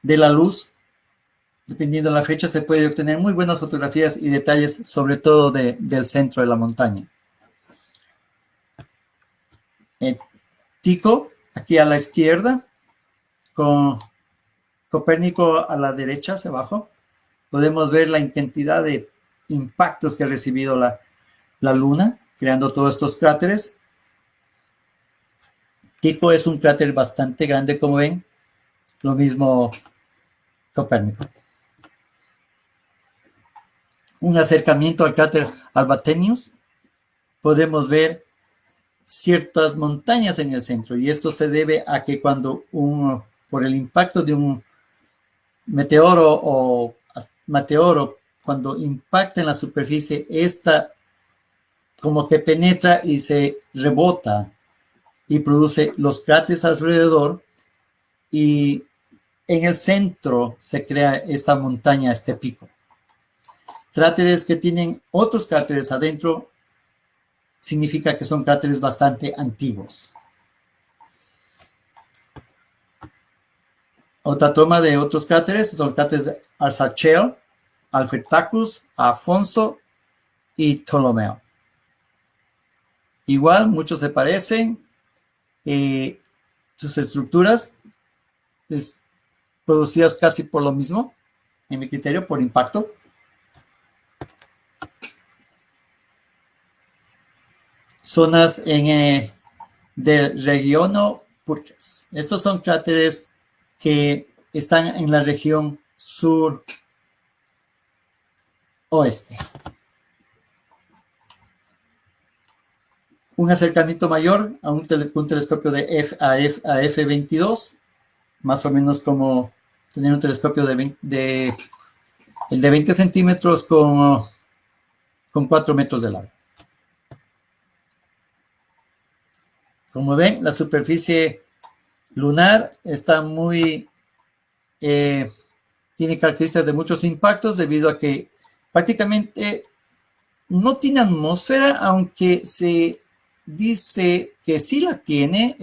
la luz, dependiendo de la fecha, se puede obtener muy buenas fotografías y detalles, sobre todo del centro de la montaña. Tycho, aquí a la izquierda, con Copérnico a la derecha, hacia abajo, podemos ver la cantidad de impactos que ha recibido la Luna, creando todos estos cráteres. Tycho es un cráter bastante grande, como ven. Lo mismo Copérnico. Un acercamiento al cráter Albatenius. Podemos ver ciertas montañas en el centro, y esto se debe a que cuando por el impacto de un meteoro, cuando impacta en la superficie, esta como que penetra y se rebota y produce los cráteres alrededor, y en el centro se crea esta montaña, este pico. Cráteres que tienen otros cráteres adentro significa que son cráteres bastante antiguos. Otra toma de otros cráteres son los cráteres de Arzachel, Alfred-Tacus, Afonso y Ptolomeo. Igual, muchos se parecen. Sus estructuras producidas casi por lo mismo, en mi criterio, por impacto. Zonas del Regiono Purchas. Estos son cráteres que están en la región sur-oeste. Un acercamiento mayor a un telescopio de F22, más o menos como tener un telescopio el de 20 centímetros con 4 metros de largo. Como ven, la superficie lunar está tiene características de muchos impactos, debido a que prácticamente no tiene atmósfera, aunque se dice que sí la tiene.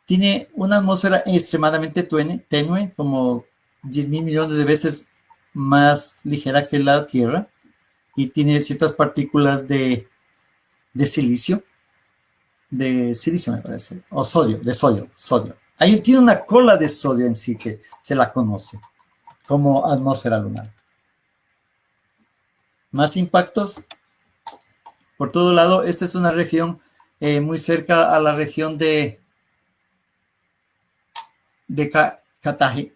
Tiene una atmósfera extremadamente tenue, como 10.000 millones de veces más ligera que la Tierra, y tiene ciertas partículas de silicio. De silicio, me parece, o sodio. Ahí tiene una cola de sodio en sí, que se la conoce como atmósfera lunar. Más impactos por todo lado. Esta es una región muy cerca a la región de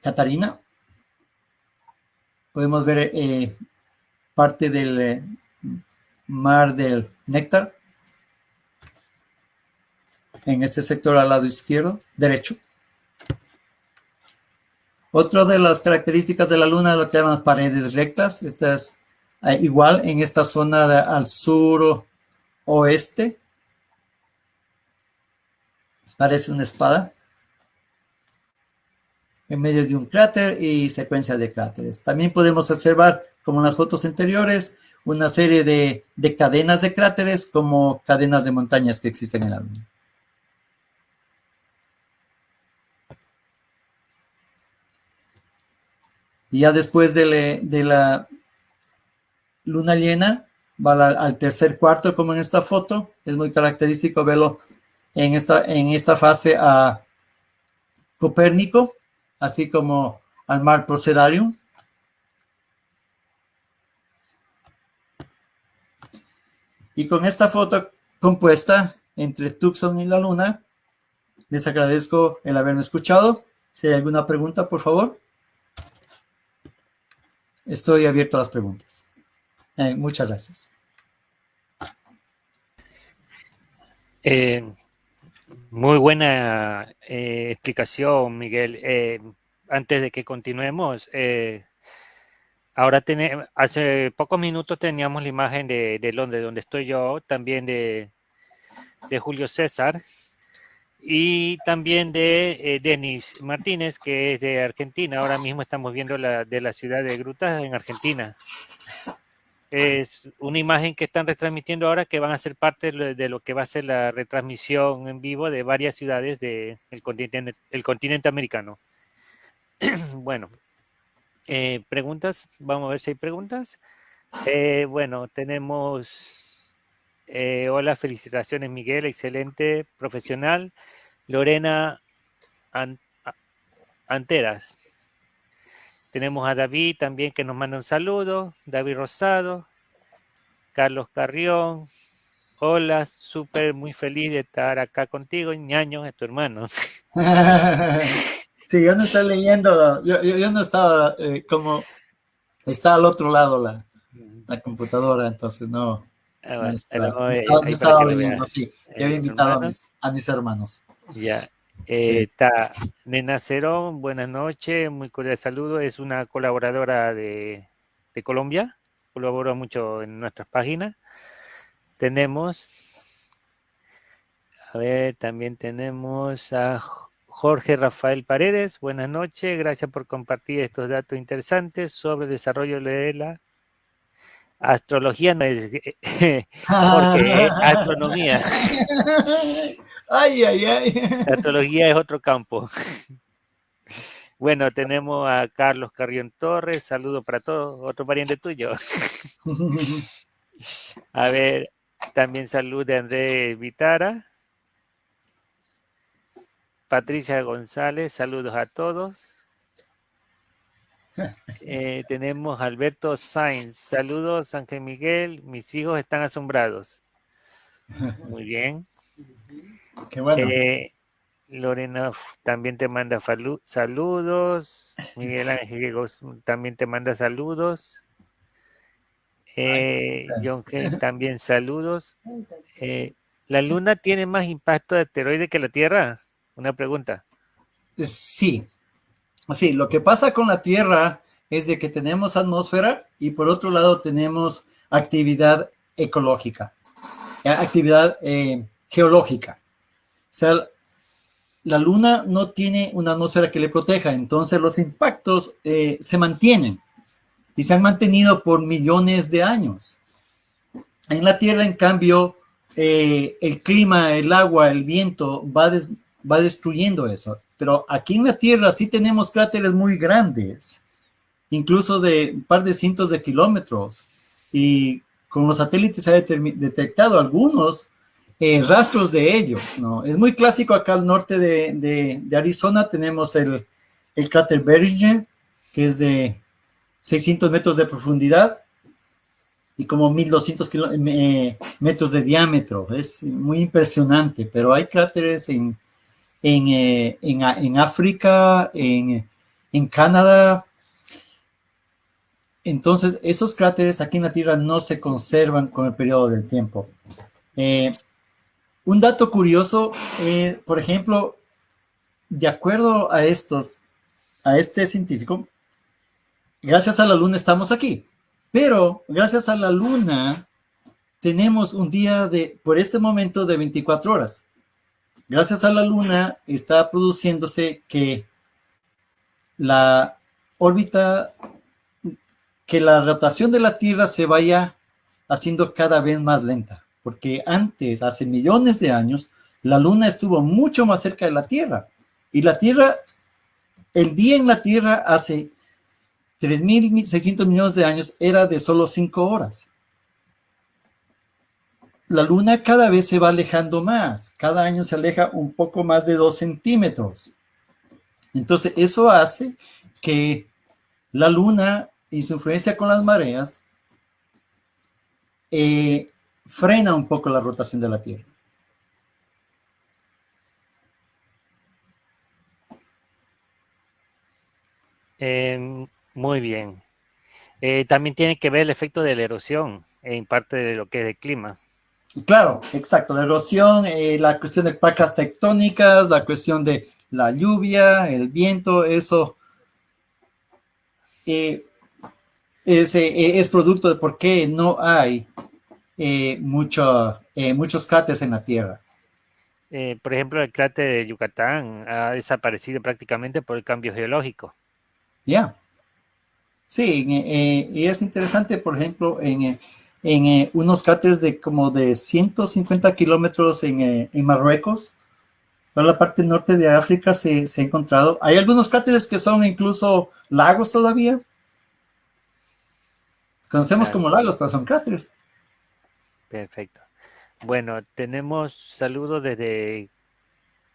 Catarina. Podemos ver parte del mar del Néctar en ese sector al lado derecho. Otra de las características de la Luna es lo que llaman paredes rectas. Esta es igual en esta zona al sur-oeste. Parece una espada en medio de un cráter y secuencia de cráteres. También podemos observar, como en las fotos anteriores, una serie de cadenas de cráteres, como cadenas de montañas que existen en la Luna. Y ya después de la luna llena, va al tercer cuarto, como en esta foto. Es muy característico verlo en esta fase a Copérnico, así como al mar Procedario. Y con esta foto compuesta entre Tucson y la Luna, les agradezco el haberme escuchado. Si hay alguna pregunta, por favor. Estoy abierto a las preguntas. Muchas gracias. Muy buena explicación, Miguel. Antes de que continuemos, ahora hace pocos minutos teníamos la imagen de Londres, donde estoy yo, también de Julio César, Y también de Denis Martínez, que es de Argentina. Ahora mismo estamos viendo de la ciudad de Grutas en Argentina. Es una imagen que están retransmitiendo ahora que van a ser parte de lo que va a ser la retransmisión en vivo de varias ciudades del continente americano. Bueno, preguntas. Vamos a ver si hay preguntas. Bueno, tenemos... hola, felicitaciones Miguel, excelente, profesional. Lorena Anteras. Tenemos a David también que nos manda un saludo. David Rosado. Carlos Carrión. Hola, súper, muy feliz de estar acá contigo. Ñaño, es tu hermano. Sí, yo no estaba leyendo, yo no estaba como está al otro lado la computadora, entonces no, no estaba leyendo, sí. Ya había invitado a mis hermanos. Ya. Sí. Está Nena Cerón, buenas noches, muy cordial saludo. Es una colaboradora de Colombia, colabora mucho en nuestras páginas. Tenemos, a ver, también tenemos a Jorge Rafael Paredes, buenas noches, gracias por compartir estos datos interesantes sobre el desarrollo de la astrología. No es Jorge, es astronomía. Ay, ay, ay. La astrología es otro campo. Bueno, tenemos a Carlos Carrión Torres, saludos para todos, otro pariente tuyo. A ver, también salud de Andrés Vitara. Patricia González, saludos a todos. Tenemos a Alberto Sainz, saludos Ángel Miguel, mis hijos están asombrados. Muy bien. Qué bueno. Lorena también te manda saludos. Miguel Ángel también te manda saludos. John G también saludos. ¿La Luna tiene más impacto de asteroide que la Tierra? Una pregunta. Sí. Sí, lo que pasa con la Tierra es de que tenemos atmósfera y por otro lado tenemos actividad ecológica, actividad geológica. O sea, la Luna no tiene una atmósfera que le proteja, entonces los impactos se mantienen y se han mantenido por millones de años. En la Tierra, en cambio, el clima, el agua, el viento va destruyendo eso. Pero aquí en la Tierra sí tenemos cráteres muy grandes, incluso de un par de cientos de kilómetros. Y con los satélites se ha detectado algunos rastros de ello, ¿no? Es muy clásico acá al norte de Arizona. Tenemos el cráter Behringer, que es de 600 metros de profundidad y como 1200 metros de diámetro. Es muy impresionante, pero hay cráteres en África, en Canadá. Entonces, esos cráteres aquí en la Tierra no se conservan con el periodo del tiempo. Un dato curioso, por ejemplo, de acuerdo a este científico, gracias a la Luna estamos aquí, pero gracias a la Luna tenemos un día por este momento de 24 horas. Gracias a la Luna está produciéndose que la órbita, que la rotación de la Tierra se vaya haciendo cada vez más lenta, porque antes, hace millones de años, la Luna estuvo mucho más cerca de la Tierra, y la Tierra, el día en la Tierra hace 3.600 millones de años era de solo 5 horas. La Luna cada vez se va alejando más, cada año se aleja un poco más de 2 centímetros. Entonces eso hace que la Luna y su influencia con las mareas frena un poco la rotación de la Tierra. Muy bien. También tiene que ver el efecto de la erosión en parte de lo que es el clima. Claro, exacto. La erosión, la cuestión de placas tectónicas, la cuestión de la lluvia, el viento, eso es producto de por qué no hay muchos cráteres en la Tierra. Por ejemplo, el cráter de Yucatán ha desaparecido prácticamente por el cambio geológico. Ya. Sí, y es interesante, por ejemplo, unos cráteres de como de 150 kilómetros en Marruecos, toda la parte norte de África se ha encontrado. Hay algunos cráteres que son incluso lagos todavía. Conocemos Claro, como lagos, pero son cráteres. perfecto. Bueno, tenemos saludos desde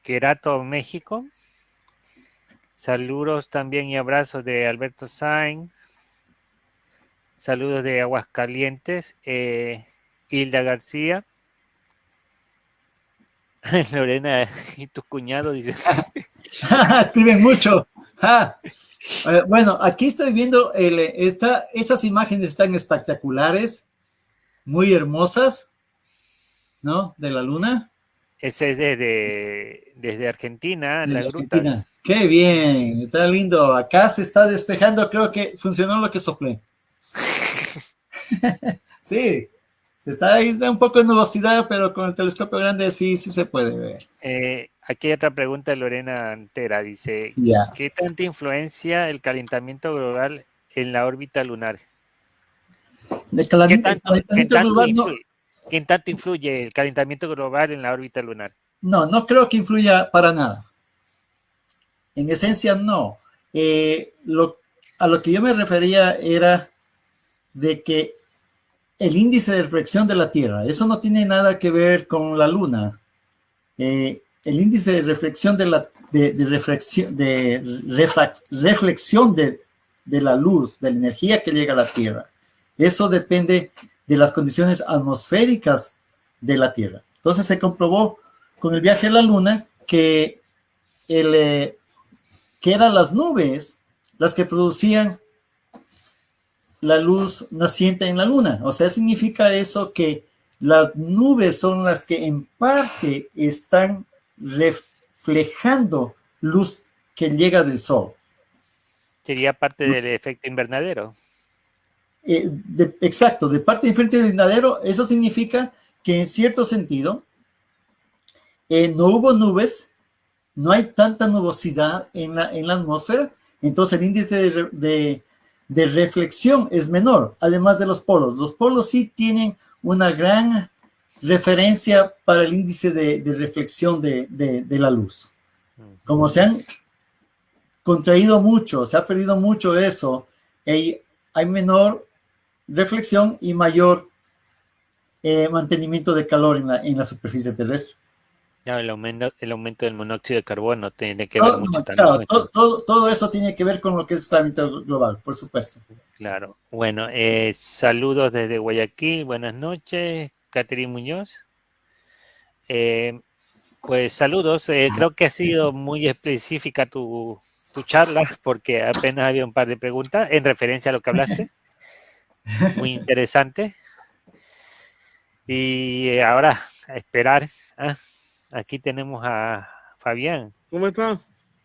Querétaro, México. Saludos también y abrazos de Alberto Sainz. Saludos de Aguascalientes, Hilda García. Lorena y tus cuñados, dice. Escriben mucho. Bueno, aquí estoy viendo esas imágenes están espectaculares, muy hermosas, ¿no? De la luna. Ese es desde Argentina, Desde las Argentina. grutas. Qué bien, está lindo. Acá se está despejando, creo que funcionó lo que soplé. Sí, se está ahí un poco de nubosidad, pero con el telescopio grande sí se puede ver. Aquí hay otra pregunta de Lorena Antera. Dice, Ya. ¿qué tanta influencia el calentamiento global en la órbita lunar? De ¿Qué calentamiento global, no, qué tanto influye el calentamiento global en la órbita lunar? no creo que influya para nada. En esencia, no. A lo que yo me refería era de que el índice de reflexión de la Tierra, eso no tiene nada que ver con la Luna. El índice de reflexión reflexión de la luz, de la energía que llega a la Tierra, eso depende de las condiciones atmosféricas de la Tierra. Entonces se comprobó con el viaje a la Luna que eran las nubes las que producían la luz naciente en la Luna. O sea, significa eso que las nubes son las que en parte están reflejando luz que llega del Sol. Sería parte del efecto invernadero. Exacto, de parte del efecto invernadero, eso significa que en cierto sentido no hubo nubes, no hay tanta nubosidad en la atmósfera, entonces el índice de reflexión es menor, además de los polos. Los polos sí tienen una gran referencia para el índice de reflexión de la luz. Como se han contraído mucho, se ha perdido mucho eso, hay menor reflexión y mayor mantenimiento de calor en la superficie terrestre. No, el aumento del monóxido de carbono tiene que ver mucho también. Claro, todo eso tiene que ver con lo que es calentamiento global, por supuesto. Claro. Bueno, saludos desde Guayaquil. Buenas noches, Catherine Muñoz. Pues saludos. Creo que ha sido muy específica tu charla porque apenas había un par de preguntas en referencia a lo que hablaste. Muy interesante. Y ahora, a esperar. Aquí tenemos a Fabián. ¿Cómo está?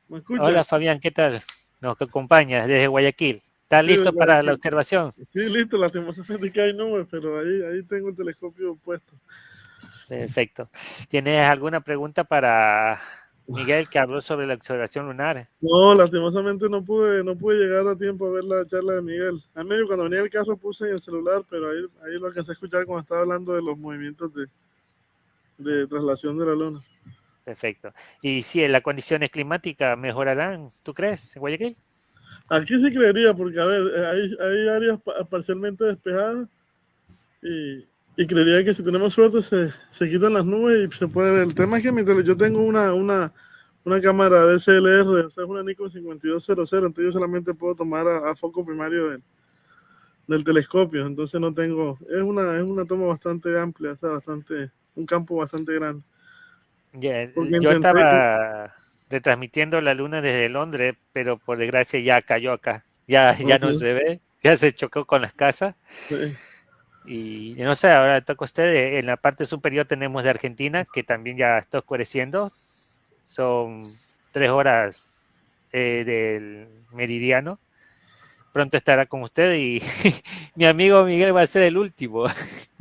¿Me escucha? Hola Fabián, ¿qué tal? Nos acompaña desde Guayaquil. ¿Estás listo para la observación? Sí, listo. Lastimosamente que hay nubes, pero ahí tengo el telescopio puesto. Perfecto. ¿Tienes alguna pregunta para Miguel, que habló sobre la observación lunar? No, lastimosamente no pude llegar a tiempo a ver la charla de Miguel. A medio cuando venía el carro puse en el celular, pero ahí lo alcancé a escuchar cuando estaba hablando de los movimientos de traslación de la luna. Perfecto. ¿Y si las condiciones climáticas mejorarán, tú crees, en Guayaquil? Aquí sí creería, porque a ver, hay áreas parcialmente despejadas y creería que si tenemos suerte se quitan las nubes y se puede ver. El tema es que yo tengo una cámara DSLR, o sea, es una Nikon 5200, entonces yo solamente puedo tomar a foco primario del telescopio, entonces no tengo, es una toma bastante amplia, o sea, un campo bastante grande. Yeah, yo estaba retransmitiendo la luna desde Londres, pero por desgracia ya cayó acá, ya no se ve, ya se chocó con las casas. Sí. Y no sé, ahora toca a ustedes. En la parte superior tenemos de Argentina, que también ya está oscureciendo. Son 3 horas del meridiano. Pronto estará con usted y mi amigo Miguel va a ser el último.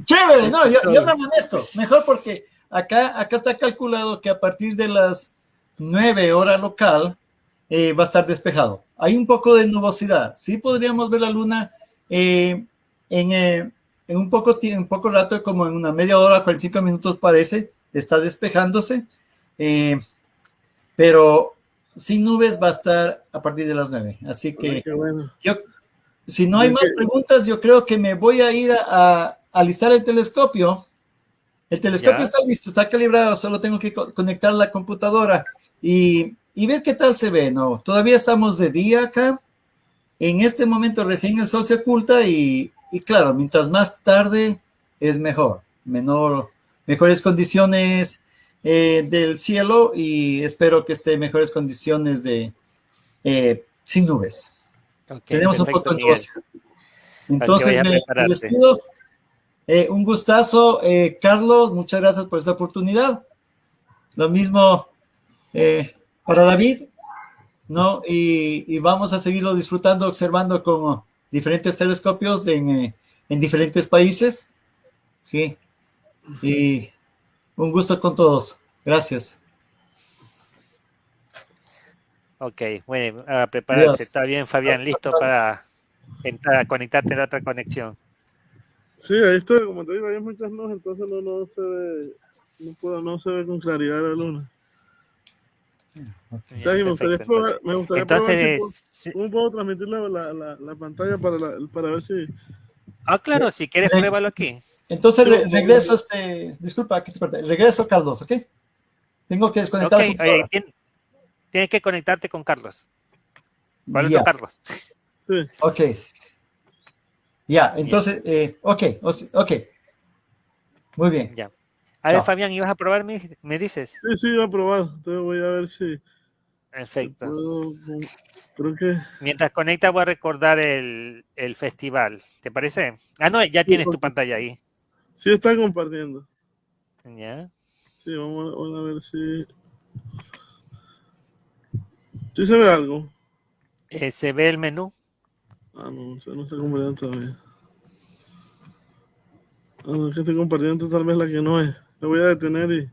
Chévere, no, yo me amanezco. Mejor porque acá está calculado que a partir de las 9 hora local va a estar despejado. Hay un poco de nubosidad. Sí podríamos ver la luna en un poco rato, como en una media hora, 45 minutos parece, está despejándose. Pero sin nubes va a estar a partir de las 9. Así que bueno. Si no hay más preguntas, yo creo que me voy a ir a alistar el telescopio. El telescopio está listo, está calibrado, solo tengo que conectar la computadora y ver qué tal se ve, ¿no? Todavía estamos de día acá. En este momento recién el sol se oculta y claro, mientras más tarde es mejor. Mejores condiciones del cielo y espero que esté en mejores condiciones sin nubes. Okay, tenemos perfecto, un poco de Miguel. negocio. Entonces me despido. Un gustazo, Carlos, muchas gracias por esta oportunidad. Lo mismo para David, ¿no? Y vamos a seguirlo disfrutando, observando como diferentes telescopios en diferentes países, ¿sí? Y un gusto con todos. Gracias. Ok, bueno, a prepararse. Adiós. Está bien, Fabián, listo para entrar a conectarte a la otra conexión. Sí, ahí estoy, como te digo, hay muchas nubes, entonces no se ve, no se ve con claridad la luna. Okay. O sea, me gustaría probar entonces, cómo puedo transmitir la pantalla para ver si... claro, si quieres pruébalo aquí. Entonces regreso, disculpa que te corté, regreso, Carlos, ¿ok? Tengo que desconectar. Ok, tienes que conectarte con Carlos. Con otro Carlos. Sí. Ok. Ya, entonces, ok. Muy bien. Ya. A ver, Fabián, ¿ibas a probar? ¿Me dices? Sí, iba a probar. Entonces voy a ver si... Perfecto. Creo que... Mientras conecta voy a recordar el festival. ¿Te parece? No, ya tienes tu pantalla ahí. Sí, está compartiendo. Ya. Sí, vamos a ver si... ¿Sí se ve algo? ¿Se ve el menú? No está compartiendo todavía. Es que estoy compartiendo tal vez la que no es. Le voy a detener y...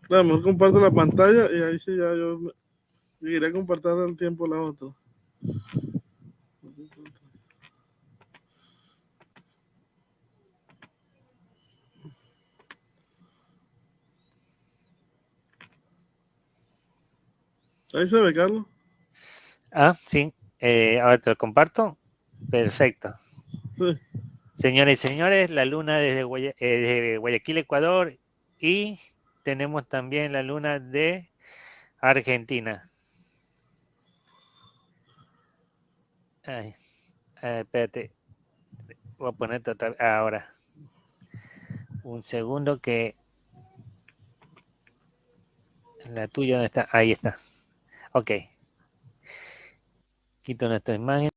Claro, mejor comparto la pantalla y ahí sí ya yo iré a compartir al tiempo la otra. Ahí se ve, Carlos. Sí. Ahora te lo comparto. Perfecto. Sí. Señores y señores, la luna desde Guayaquil, Ecuador, y tenemos también la luna de Argentina. Espérate. Voy a ponerte otra vez. Ahora. Un segundo que... La tuya, ¿dónde está? Ahí está. Ok. Quito nuestra imagen.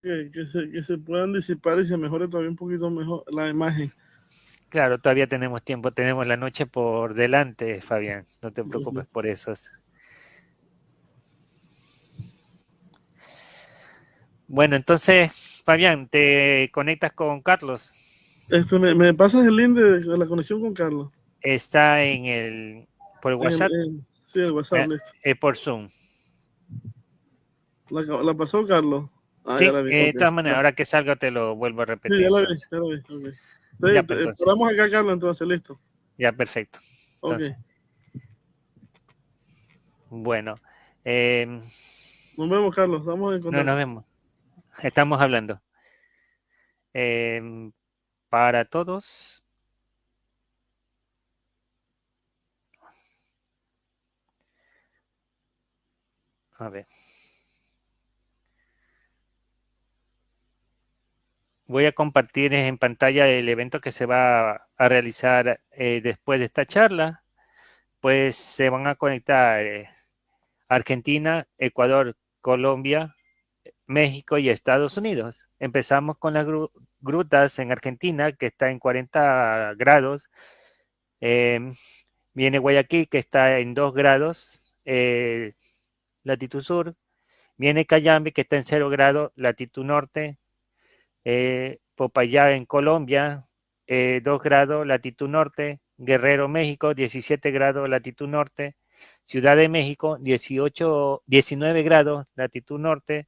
Que se puedan disipar y se mejore todavía un poquito mejor la imagen. Claro, todavía tenemos tiempo, tenemos la noche por delante, Fabián. No te preocupes por eso. Bueno, entonces, Fabián, ¿te conectas con Carlos? ¿Me pasas el link de la conexión con Carlos? Está por el WhatsApp. Sí, el WhatsApp, listo. Por Zoom. ¿La pasó Carlos? Sí, ya la vi. De todas maneras, ahora que salga te lo vuelvo a repetir. Sí, ya la vi. Okay. Ya, pues, paramos acá, Carlos, entonces, listo. Ya, perfecto. Entonces, bueno. Nos vemos, Carlos. Estamos en contacto. No, nos vemos. Estamos hablando. Para todos. A ver. Voy a compartir en pantalla el evento que se va a realizar después de esta charla. Pues se van a conectar Argentina, Ecuador, Colombia, México y Estados Unidos. Empezamos con las grutas en Argentina, que está en 40 grados. Viene Guayaquil, que está en 2 grados, latitud sur. Viene Cayambe, que está en 0 grados, latitud norte. Popayán en Colombia, 2 grados, latitud norte. Guerrero, México, 17 grados, latitud norte. Ciudad de México, 19 grados, latitud norte.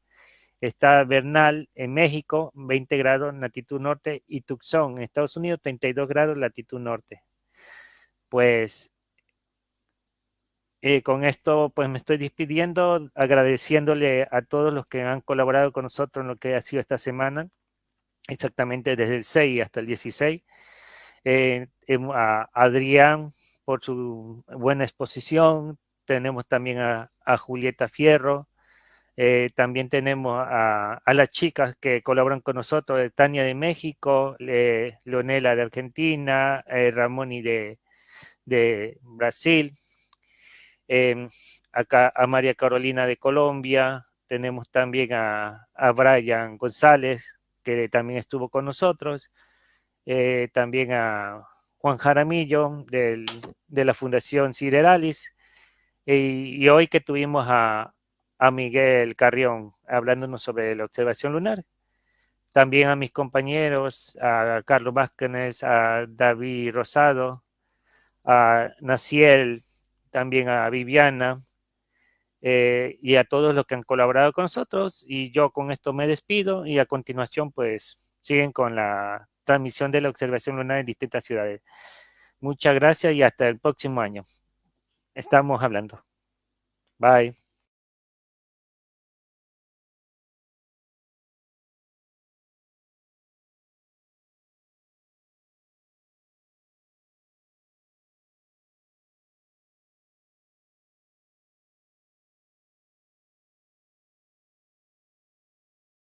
Está Bernal en México, 20 grados, latitud norte. Y Tucson en Estados Unidos, 32 grados, latitud norte. Pues con esto pues me estoy despidiendo, agradeciéndole a todos los que han colaborado con nosotros en lo que ha sido esta semana, exactamente desde el 6 hasta el 16. A Adrián por su buena exposición, tenemos también a Julieta Fierro, también tenemos a las chicas que colaboran con nosotros, Tania de México, Leonela de Argentina, Ramoni de Brasil, acá a María Carolina de Colombia, tenemos también a Brian González, que también estuvo con nosotros, también a Juan Jaramillo de la Fundación Sideralis, y hoy que tuvimos a Miguel Carrión hablándonos sobre la observación lunar. También a mis compañeros, a Carlos Vázquez, a David Rosado, a Naciel, también a Viviana, y a todos los que han colaborado con nosotros. Y yo con esto me despido y a continuación pues siguen con la transmisión de la observación lunar en distintas ciudades. Muchas gracias y hasta el próximo año. Estamos hablando. Bye.